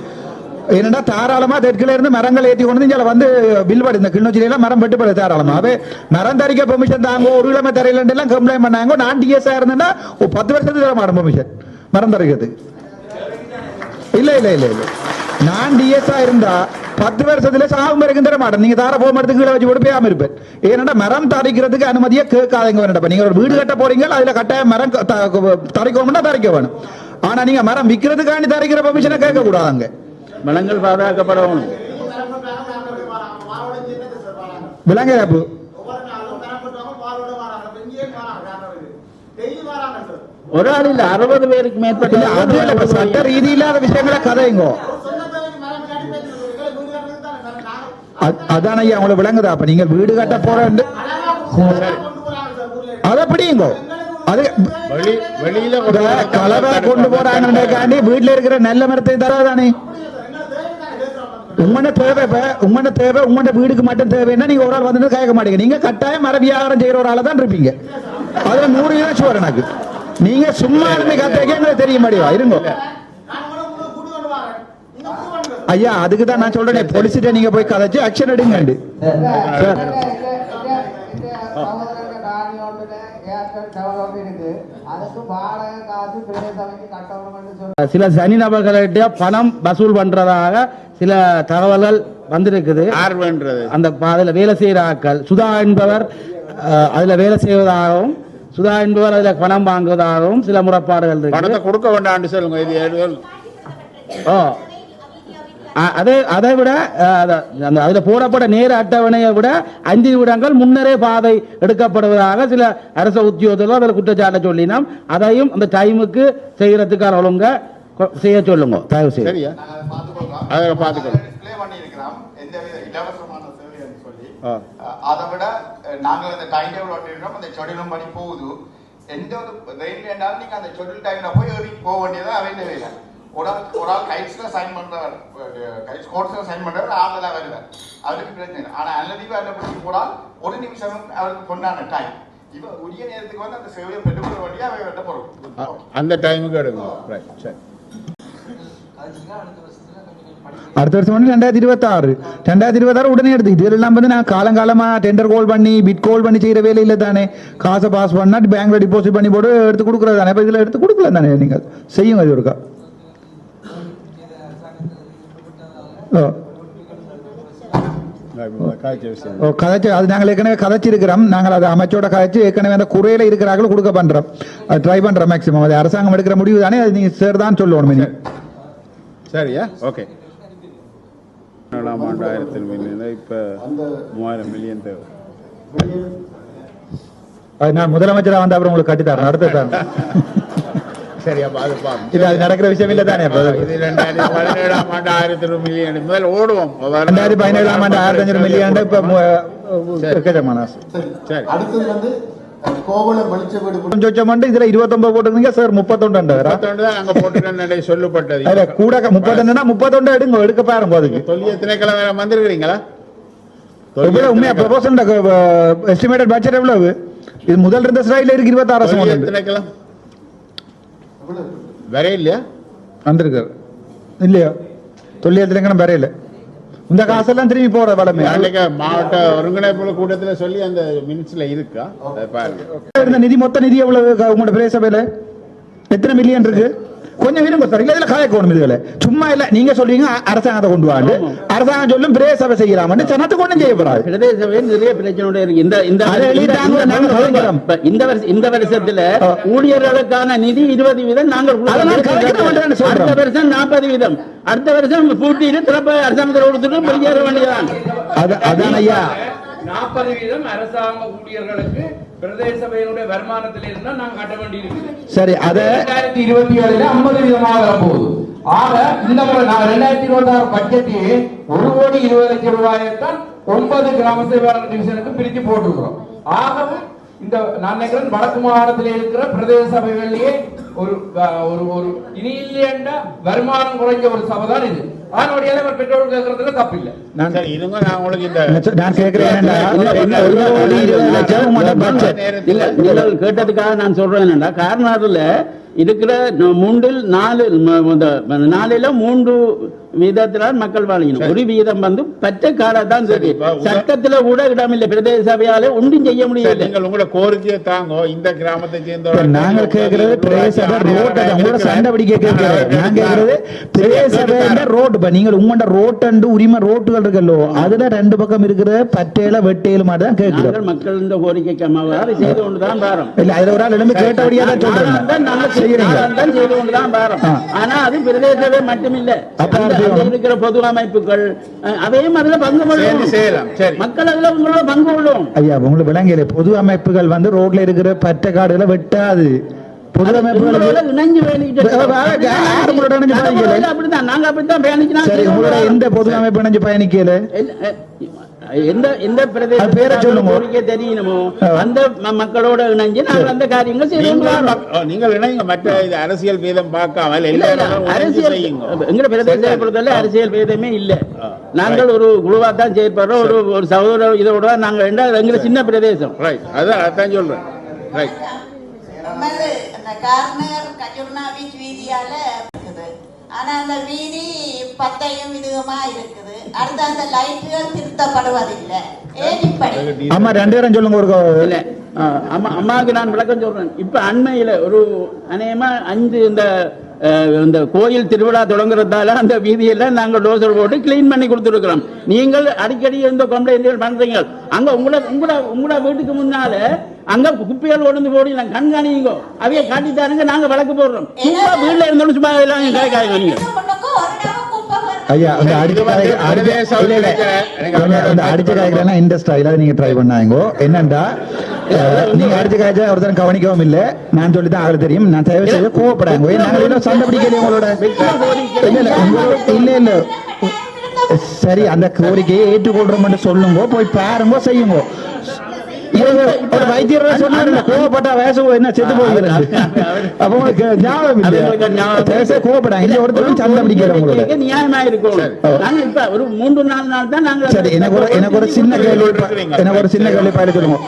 என்னடா தாராளமா தெற்குல இருந்து மரங்கள் ஏற்றி கொண்டு இங்க வந்து வில்வாடு இந்த கிளிநொச்சியில மரம் வெட்டுப்படுது தாராளமா. அவே மரம் தரிக்க பெர்மிஷன் தாங்க ஒரு கிழமை தரையில எல்லாம் கம்ப்ளைண்ட் பண்ணாங்க. நான் டிஎஸ் இருந்தேன்னா 10 வருஷத்துக்கு தர மாட்டேன் பெர்மிஷன் மரம் தரிக்கிறது. இல்ல இல்ல இல்ல இல்ல நான் டிஎஸ்ஆ இருந்தா 10 வருஷத்துல சாகும் வரைக்கும் தர மாட்டேன். நீங்க தார போக மரத்துக்கு கீழே வச்சு போட்டு பேயாம இருப்பேன். ஏன்னா மரம் தரிக்கிறதுக்கு அனுமதியை கேட்காதீங்க வேண்டாம். நீங்க ஒரு வீடு கட்ட போறீங்க அதுல கட்டாயம் மரம் தரிக்கணும்னா தரிக்க வேணும். ஆனா நீங்க மரம் விற்கிறதுக்காண்டி தரிக்கிற பெர்மிஷனை கேட்க கூடாதுங்க. வளங்கள் பாதுகாக்கப்படணும். விலங்கு ஒரு ஆள் இல்ல 60 பேருக்கு மேற்பட்ட சட்ட ரீதி இல்லாத விஷயங்களை கதைங்கோ. அதான் ஐயா உங்களுக்கு விளங்குதா? அப்ப நீங்க வீடு கட்ட போற அதை பிடிங்கோ. அது வெளியில கலவை கொண்டு போறாங்கன்னு வீட்டுல இருக்கிற நல்ல மரத்தை தராதானே. உங்களோட தேவை உங்களோட வீடுக்கு மட்டும் தேவைன்னா நீங்க ஒரு ஆள் வந்துட்டு கேட்க மாட்டீங்க. நீங்க கட்டாயம் மர வியாபாரம் செய்யற ஒரு ஆளை தான் இருப்பீங்க. அதுல 100 ஷுவர் எனக்கு. நீங்க சும்மா இருந்து கத்த தெரிய மாட்டேவா இருங்க ஐயா. அதுக்கு தான் நான் சொல்றேன் போலீஸ்கிட்ட நீங்க போய் கதைச்சு ஆக்ஷன் எடுங்க. சில தனி நபர்களிட்ட பணம் வசூல் பண்றதாக சில தகவல்கள் வந்திருக்குது. அந்த அதுல வேலை செய்யற ஆட்கள் சுதா என்பவர் அதுல வேலை செய்வதாகவும் சுதா என்பவர் அதுல பணம் வாங்குவதாகவும் சில முறைப்பாடுகள் இருக்கு. பணத்தை கொடுக்க வேண்டாம் சொல்லுங்க. அதை விட அதுல போடப்பட்ட நேர அட்டவணையை விட 5 நிமிடங்கள் முன்னரே பாதை எடுக்கப்படுவதாக சில அரசு உத்தியோகத்தர்கள் அதில் குற்றச்சாட்டை சொல்லினோம். அதையும் அந்த டைமுக்கு செய்யறதுக்கான ஒழுங்க செய்ய சொல்லுங்க தயவு செய்து. அதை விட நாங்கள் அந்த டைம் டேபிள் ஒட்டிருக்கோம். அந்த ஷெட்யூலும் படி போகுது. எந்த ஒரு ரெயின் வேண்டாலும் நீங்க அந்த ஷெட்யூல் டைம்ல போய் ஏறி போக வேண்டியதான் அவன் வேலை. ஒரு ஆள் கைட்ஸ்ல சைன் பண்றவர், கைட்ஸ் கோர்ட்ஸ்ல சைன் பண்றவர் ஆளெல்லாம் வருவார். அவருக்கு பிரச்சனை. ஆனா அல்லதீவா என்ன பண்ணி போனால் 1 நிமிஷம் அவருக்கு கொண்டான டைம். இவ உரிய நேரத்துக்கு வந்து அந்த சேவையை பெற்றுக்கொள்ள வேண்டிய அவை வெட்ட போறோம். அந்த டைமுக்கு எடுங்க. சரி அடுத்த வருஷம் வந்து 2026 உடனே எடுத்து இதெல்லாம் வந்து நான் காலங்காலமா டெண்டர் கோல் பண்ணி பிட் கோல் பண்ணி செய்யற வேலை இல்லை தானே. காசை பாஸ் பண்ணா பேங்க்ல டிபாசிட் பண்ணி போட்டு எடுத்து கொடுக்குறது தானே. இதுல எடுத்து கொடுக்கல தானே. நீங்க செய்யுங்க இது இருக்கா. கதைச்சு அது நாங்கள் ஏற்கனவே கதைச்சிருக்கிறோம். நாங்கள் அதை அமைச்சோட கதைச்சு ஏற்கனவே அந்த குறையில இருக்கிறார்கள் கொடுக்க பண்றோம். ட்ரை பண்றோம் மேக்சிமம். அது அரசாங்கம் எடுக்கிற முடிவு தானே. அது நீங்க சார் தான் சொல்லணும். சரியா? ஓகே. 2000 மில்லியன் இப்ப 3000 மில்லியன் தேவை. நான் முதலமைச்சரா வந்த அப்புறம் உங்களுக்கு கட்டித்தரேன். அடுத்த சரி அப்ப அது இது அது நடக்கிற விஷயம் இல்லை தானே. இது 2017ஆம் ஆண்டு 1000 மில்லியன் முதல்ல ஓடுவோம். 2017ஆம் ஆண்டு 1500 மில்லியன் இப்ப சரி. அடுத்தது வந்து கோவளம் வெளிச்ச வீடு இதுல 29 போட்டுருந்தீங்க சார். 31 தான் அங்க போட்டு சொல்லப்பட்டது. கூட 31 எடுங்க. எடுக்க பாருங்க. அதுக்கு தொழில் திணைக்களம் வந்திருக்கிறீங்களா? உண்மையா ப்ரொபோசல் எஸ்டிமேட்டட் பட்ஜெட் எவ்வளவு? இது முதல் இருந்த ஸ்லைட்ல இருக்கு 26 திணைக்களம் வேற இல்லையா? வந்திருக்காரு இல்லையா? தொழில் திணைக்களம் வேற இல்லை. இந்த காசெல்லாம் திரும்பி போற வளமே அன்னைக்கு மாவட்ட ஒருங்கிணைப்பு கூட்டத்தில் சொல்லி அந்த மினிட்ஸ்ல இருக்கா அதை பாருங்க. இருந்த நிதி மொத்த நிதி எவ்வளவு உங்களோட பிரதேச சபையில எத்தனை மில்லியன் இருக்கு? கொஞ்சம் விரும்ப சார் இதுல கதைக்கணும் இதுல சும்மா இல்ல. நீங்க சொல்றீங்க அரசாங்கத்தை கொண்டு வாங்க, அரசாங்கம் சொல்லும் பிரதேச சபை செய்யலாம்னு ஜனத்துக்கு ஒன்றும் செய்யப்படாது. பிரதேச சபையில் நிறைய பிரச்சனை இருக்கு. இந்த வருஷத்துல ஊழியர்களுக்கான நிதி 20% நாங்கள் அடுத்த வருஷம் 40%, அடுத்த வருஷம் பூட்டிட்டு திறப்ப அரசாங்கத்தில் கொடுத்துட்டு வெளியேற வேண்டியதான். அதான் ஐயா 40% அரசாங்க ஊழியர்களுக்கு பிரதேச சபையினுடைய வருமானத்தில் இருந்தா நாங்க கட்ட வேண்டியிருக்கு. சரி, அத 2027 50% வரப்போகுது. ஆக இந்த முறை நான் 2026 பட்ஜெட்டில் 1,20,00,000 ரூபாயைத்தான் 9 கிராம சேவையாளர் டிவிஷனுக்கு பிரித்து போட்டிருக்கிறோம். ஆகவும் இந்த நான் நினைக்கிறேன் வடக்கு மாகாணத்தில் இருக்கிற பிரதேச சபைகளிலேயே ஒரு ஒரு இனியில்லையண்ட வருமானம் குறைஞ்ச ஒரு சபை தான் இது. அதனுடைய பெற்றோர் கேட்கறதுல தப்பு இல்லை. நான் உங்களுக்கு நான் கேட்கிறேன் கேட்டதுக்காக நான் சொல்றேன் என்னடா கார்னார்ல இருக்கிற 3 வீதத்தினால் மக்கள் வாழணும். ஒரு வீதம் வந்து பற்ற காலத்தான் சரி. சட்டத்துல கூட இடமில்லை. பிரதேச சபையால ஒன்றும் செய்ய முடியாது. நீங்கள் உங்களோட கோரிக்கையை தாங்க. இந்த கிராமத்தை சேர்ந்த நாங்கள் கேட்கறது பிரதேச சபை ரோட்டை சண்டை கேட்கறது. நான் கேட்கறது பிரதேச சபை ரோடு. நீங்கள் உங்களோட ரோட்டு உரிமை ரோட்டுகள் இருக்கல்லோ அதுல 2 பக்கம் இருக்கிற பட்டையில வெட்டையில மாதிரி தான் கேட்கிறோம். மக்கள் இந்த கோரிக்கைக்கு அம்மாவாறு செய்து கொண்டுதான் பாரம். இல்ல அதுல ஒரு ஆள் எழுந்து கேட்டபடியா தான் சொல்றேன். செய்து கொண்டுதான் பாரம். ஆனா அது பிரதேச சபை மட்டுமில்லை. இருக்கிற பொது அமைப்புகள் அதையும் அதுல பங்கு மக்கள் அதுல உங்களோட பங்கு கொள்ளும். ஐயா உங்களுக்கு விளங்கல பொது அமைப்புகள் வந்து ரோட்ல இருக்கிற பட்டை காடுகளை வெட்டாது. பொது அமைப்புகள் இணைஞ்சு அப்படித்தான் நாங்க அப்படித்தான் பயணிக்கலாம். எந்த பொது அமைப்பு இணைஞ்சு பயணிக்கல எந்த பிரதேச பேரை சொல்லுங்க தெரியணுமோ அந்த மக்களோட இணைஞ்சு நாங்கள் அந்த காரியங்கள் செய்வோம். நீங்கள் இணைங்க. மற்ற அரசியல் பேதம் பார்க்காம அரசியல் எங்க பிரதேசத்தை பொறுத்தவரை அரசியல் பேதமே இல்லை. நாங்கள் ஒரு குழுவா தான் செயற்படுறோம். ஒரு சகோதர இதோட நாங்கள் எங்க சின்ன பிரதேசம். அதான் சொல்றேன். ஆனா அந்த வீதி பத்தையும் விதமா இருக்குது. அடுத்த அந்த லைட்டுகள் திருத்தப்படுவதில்லை. ஏன் இப்படி? அம்மா 2 பேரும் சொல்லுங்க. ஒரு அம்மாவுக்கு நான் விளக்கம் சொல்றேன். இப்ப அண்மையில ஒரு அநேகமா 5 இந்த கோயில் திருவிழா தொடங்குறதால அந்த வீதியெல்லாம் நாங்கள் டோசர் போட்டு கிளீன் பண்ணி கொடுத்துருக்கிறோம். நீங்கள் அடிக்கடி இந்த கம்ப்ளைண்ட் பண்றீங்க. அங்க உங்களோட வீட்டுக்கு முன்னால அங்க குப்பைகள் ஒழுந்து போடி நாங்க கண்காணிங்க. அவைய காட்டித்தாருங்க. நாங்க வழக்கு போடுறோம். சும்மா வீட்டுல இருந்தாலும் சும்மா எல்லாம் நீங்க ஐயா அந்த அடிச்ச காய்கறி இந்த ஸ்டைல நீங்க ட்ரை பண்ணாங்க. என்னண்டா நீங்க அடிச்ச காய்ச்சா ஒருத்தர் கவனிக்கவும் இல்லை. நான் சொல்லிதான் அவங்களுக்கு தெரியும். நான் தயவு செய்து கோவப்படாங்க. நாங்க சண்டை பிடிக்கல உங்களோட. இல்ல இல்ல சரி அந்த கோரிக்கையை ஏற்றுக்கொள்றோம் சொல்லுங்க. போய் பாருங்க செய்யுங்க. வைத்தியர் சொன்னாரு கோவப்பட்டா வேசம் என்ன செத்து போகிறது. அப்ப உங்களுக்கு ஞாபகம் இல்லை. கோவப்படாங்க. இந்த ஒருத்தரும் சண்டை பிடிக்கிற உங்களுக்கு நியாயமா இருக்கும். இப்ப ஒரு 3-4 நாள் தான் நாங்க. சரி எனக்கு ஒரு சின்ன கேள்வி பயில சொல்லுங்க.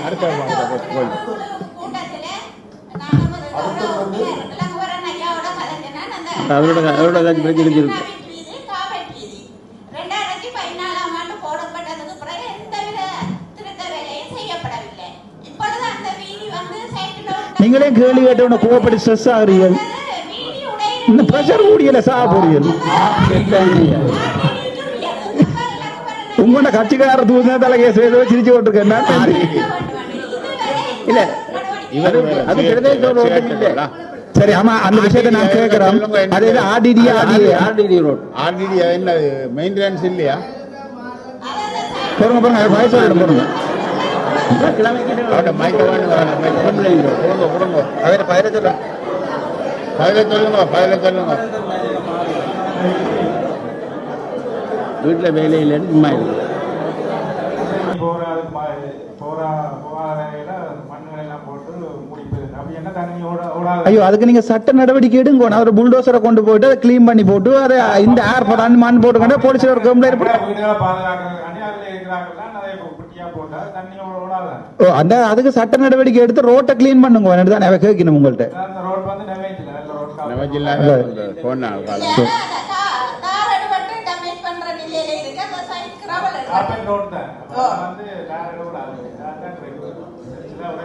அவரோட பிரச்சனை இருக்கு. நீங்களே கேள்வி கேட்டவன கோவப்படி ஸ்ட்ரெஸ் ஆகுறீர்கள். இந்த பிரஷர் கூடியல சாப்பிடுறீர்கள். உங்களோட கட்சிக்கார தூசினத்தால கேஸ் சிரிச்சு போட்டிருக்கேன். இல்ல அது பிரதேச. சரி ஆமா அந்த விஷயத்தை நான் கேட்கிறேன். அது ஆர்டிடி ரோட் என்ன மெயின்டெனன்ஸ் இல்லையா? போடுங்க வயசு போடுங்க. வீட்டுல வேலையில சும்மா ஐயோ அதுக்கு நீங்க சட்ட நடவடிக்கை எடுங்க. ஒரு புல்டோசரை கொண்டு போயிட்டு அதை கிளீன் பண்ணி போட்டு அதை இந்த ஏர் படான்னு மண் போட்டு போலீஸ் ஒரு கம்ப்ளைண்ட் அந்த அதுக்கு சட்ட நடவடிக்கை எடுத்து ரோட்டை கிளீன் பண்ணுங்க. தான் கேட்கணும் உங்கள்கிட்ட.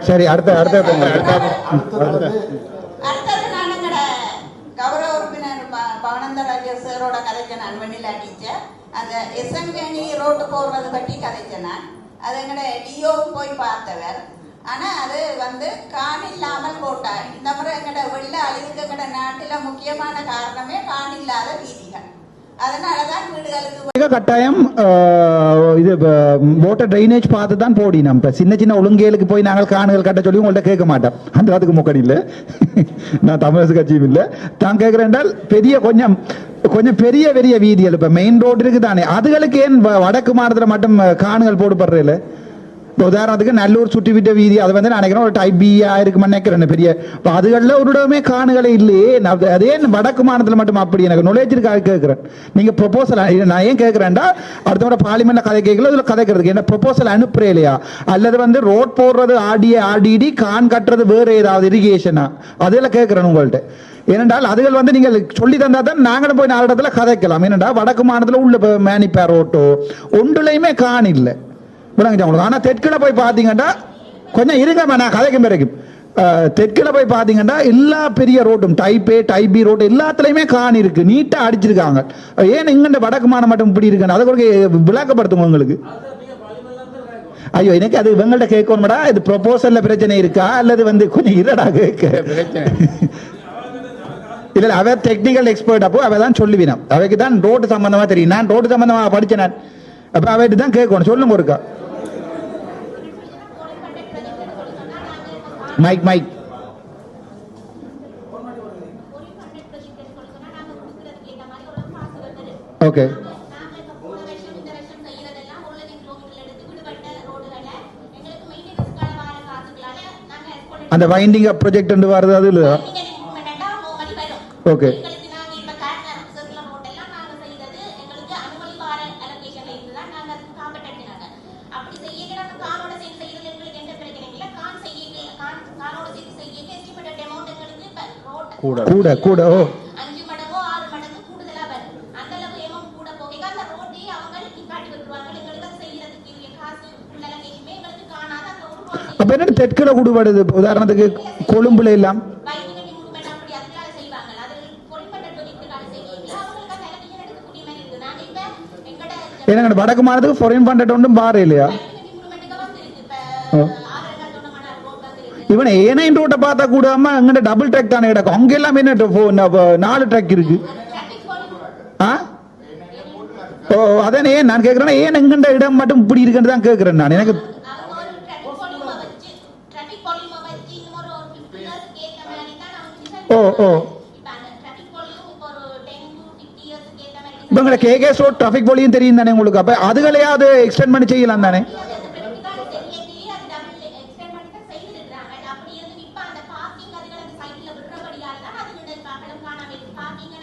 சரி அடுத்த அடுத்தது நான் எங்கட கௌரவ உறுப்பினர் பவனந்தராஜர் சாரோட கதைச்ச நான் வெண்ணிலா டீச்சர் அந்த எஸ்என்கேணி ரோட்டு போடுறது பற்றி கதைச்சேன் நான் அது எங்கட டிஓ போய் பார்த்தவர் ஆனா அது வந்து காணில்லாமல் போட்டார் இந்த முறை எங்கட வெள்ள அழிவுக்கு எங்கட நாட்டுல முக்கியமான காரணமே காணில்லாத வீதிகள் அதனாலதான் வீடுகளுக்கு கட்டாயம் இது வாட்டர் ட்ரைனேஜ் பார்த்து தான் போடி நம்ம சின்ன சின்ன ஒழுங்கேலுக்கு போய் நாங்கள் காணுகள் கட்ட சொல்லி உங்கள்ட்ட கேட்க மாட்டோம் அந்த அதுக்கு முக்கடி இல்லை நான் தமிழரசு கட்சியும் இல்லை தான் கேட்கிறேன் என்றால் பெரிய கொஞ்சம் பெரிய பெரிய வீதிகள் இப்ப மெயின் ரோடு இருக்கு தானே அதுகளுக்கு ஏன் வடக்கு மாநிலத்தில் மட்டும் காணுகள் போடுபடுறதில்ல உதாரணத்துக்கு நல்லூர் சுற்றி விட்ட வீதி அது வந்து நினைக்கிறேன் ஒரு டைப் பியா இருக்குமா நினைக்கிறேன் பெரிய அதுகளில் ஒரு இடமே காணுகளே இல்லையே அதே வடக்கு மாநிலத்தில் மட்டும் அப்படி எனக்கு நுழைச்சிருக்காக கேட்கிறேன் நீங்க ப்ரொபோசல் நான் ஏன் கேட்கிறேன்டா அடுத்த பார்லிமெண்ட்ல கதை கேட்கல இதுல கதைக்கிறதுக்கு என்ன ப்ரொபோசல் அனுப்புறே இல்லையா அல்லது வந்து ரோட் போடுறது ஆர்டிடி கான் கட்டுறது வேற ஏதாவது இரிகேஷனா அதெல்லாம் கேட்கிறேன் உங்கள்கிட்ட ஏனென்றால் அதுகள் வந்து நீங்கள் சொல்லி தந்தா தான் நாங்களும் போய் 4 இடத்துல கதைக்கலாம் ஏனென்றா வடக்கு மாநிலத்தில் உள்ள மேனிப்பேர் ரோட்டோ ஒன்றுலையுமே கான் இல்லை ஆனா தெற்குல போய் பாத்தீங்கன்னா கொஞ்சம் இருங்க நான் கதைக்கும் பிறகு தெற்குல போய் பாத்தீங்கன்னா எல்லா பெரிய ரோட்டும் type A type B road எல்லாத்துலயுமே காணி இருக்கு நீட்டா அடிச்சிருக்காங்க ஏன் இங்க வடக்கு மாநிலம் மட்டும் இப்படி இருக்கு அதை ஒரு விளக்கப்படுத்துங்க உங்களுக்கு ஐயோ எனக்கு அது இவங்கள்ட்ட கேட்கணும்டா இது ப்ரொபோசல்ல பிரச்சனை இருக்கா அல்லது வந்து கொஞ்சம் இருடா கேட்க இல்ல அவ டெக்னிக்கல் எக்ஸ்பர்ட் அப்போ அவ தான் சொல்லுவினா அவைக்கு தான் ரோடு சம்பந்தமா தெரியும் நான் ரோடு சம்பந்தமா படிச்சேன் நான் அப்ப அவைட்டு தான் கேட்கணும் சொல்லுங்க ஒருக்கா மைக் ஓகே அந்த வைண்டிங் அப் ப்ராஜெக்ட் வந்து வருது அது இல்ல ஓகே கூட கூட ஓ அப்ப என்ன தெற்குல கூடுபடுது உதாரணத்துக்கு கொழும்புல எல்லாம் ஏன்னா வடக்கு மாநிலத்துக்கு ஃபாரின் ஃபண்ட் ஒன்றும் பாரு இல்லையா இவன் ஏனைன் ரோட்டை பார்த்தா கூடாம அங்கிட்ட டபுள் ட்ராக் தானே கிடக்கும் அங்க எல்லாம் என்ன 4 ட்ராக் இருக்கு ஓ அதானே நான் கேட்கிறேன் ஏன் எங்கண்ட இடம் மட்டும் இப்படி இருக்குன்னு தான் கேட்கிறேன் நான் எனக்கு ஓ ஓ இவங்களை கேகேஎஸ் ரோட் டிராஃபிக் போலியும் தெரியும் தானே உங்களுக்கு அப்ப அதுகளையாவது எக்ஸ்டெண்ட் பண்ணி செய்யலாம் தானே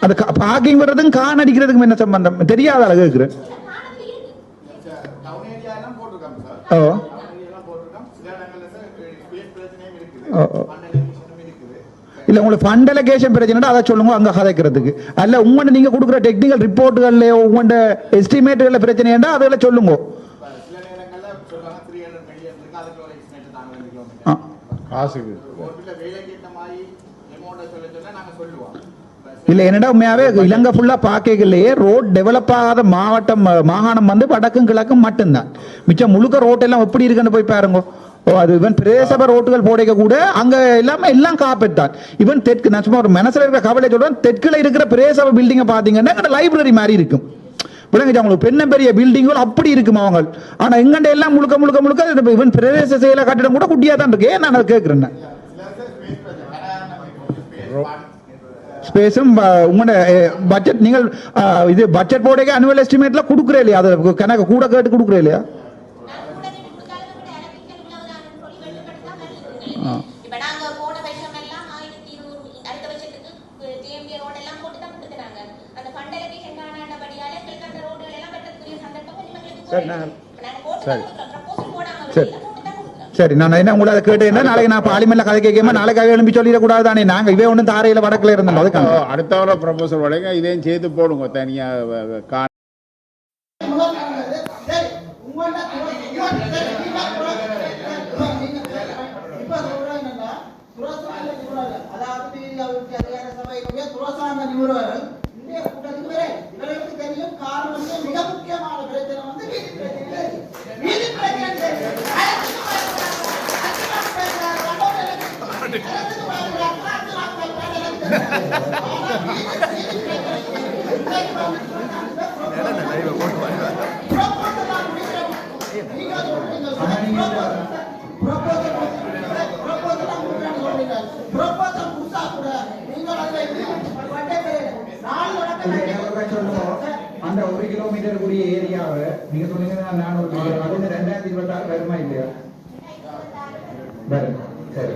அது பார்க்கிங் வர்றதும் கான் அடிக்கிறதுக்கும் என்ன சம்பந்தம் தெரியாத அளவு கேட்கிறேன் ஓ இல்ல உங்களுக்கு ஃபண்ட் அலோகேஷன் பிரச்சனை அதை சொல்லுங்க அங்க கதைக்கிறதுக்கு அல்ல உங்கள்ட்ட நீங்க கொடுக்குற டெக்னிக்கல் ரிப்போர்ட்டுகள்ல உங்கள்ட்ட எஸ்டிமேட்டுகள்ல பிரச்சனை இருந்தா அதெல்லாம் சொல்லுங்க இல்ல என்னடா உண்மையாவே இலங்கை ஃபுல்லா பாக்கைகள்லயே ரோட் டெவலப் ஆகாத மாகாணம் வந்து வடக்கும் கிழக்கும் மட்டும்தான் மிச்சம் முழுக்க ரோட் எல்லாம் எப்படி இருக்குன்னு போய் பாருங்க அது இவன் பிரதேசபை ரோட்டுகள் போடைக்க கூட அங்க எல்லாமே எல்லாம் காப்பீட்டான் இவன் தெற்கு நான் சும்மா ஒரு மனசுல இருக்கிற கவலை சொல்றேன் தெற்குல இருக்கிற பிரதேசபை பில்டிங்கை பாத்தீங்கன்னா லைப்ரரி மாதிரி இருக்கும் உங்களுக்கு பெண்ண பெரிய பில்டிங்கள் அப்படி இருக்கும் அவங்க ஆனா எங்கண்ட எல்லாம் முழுக்க முழுக்க முழுக்க இவன் பிரதேச செயல கட்டிடம் கூட குட்டியா தான் இருக்கு ஏன் நான் கேட்கிறேன் ஸ்பேஸும் உங்களோட பட்ஜெட் நீங்கள் இது பட்ஜெட் போடைக்க அனுவல் எஸ்டிமேட்ல கொடுக்குறே இல்லையா அது கணக்கு கூட கேட்டு கொடுக்குறே இல்லையா சரி சரி நான் என்ன உங்களை அதை கேட்டேன்னா நாளைக்கு நான் பார்லிமெண்ட்ல கதை கேட்காம நாளைக்கு எழுப்பி சொல்லிடக்கூடாது தானே நாங்க இவே ஒன்றும் தாரையில வடக்குல இருந்தோம் அதுக்காக அடுத்த வர ப்ரொபோசல் வழங்க இதையும் சேர்த்து போடுங்க தனியா அதாவது அதிகார சபையினுடைய துறசார்ந்த நிபுணர்கள் இந்திய கூட்டத்துக்கு வரை இவர்களுக்கு தெரியும் காரணம் மிக முக்கியமான பிரச்சனை வந்து நீதி பிரச்சனை. நீதி பிரச்சனை அந்த 1 கிலோமீட்டர் கூடிய ஏரியாவை நீங்க சொன்னீங்க 400 மீட்டர் அது 2026 வருமா இல்லையா? வரும். சரி.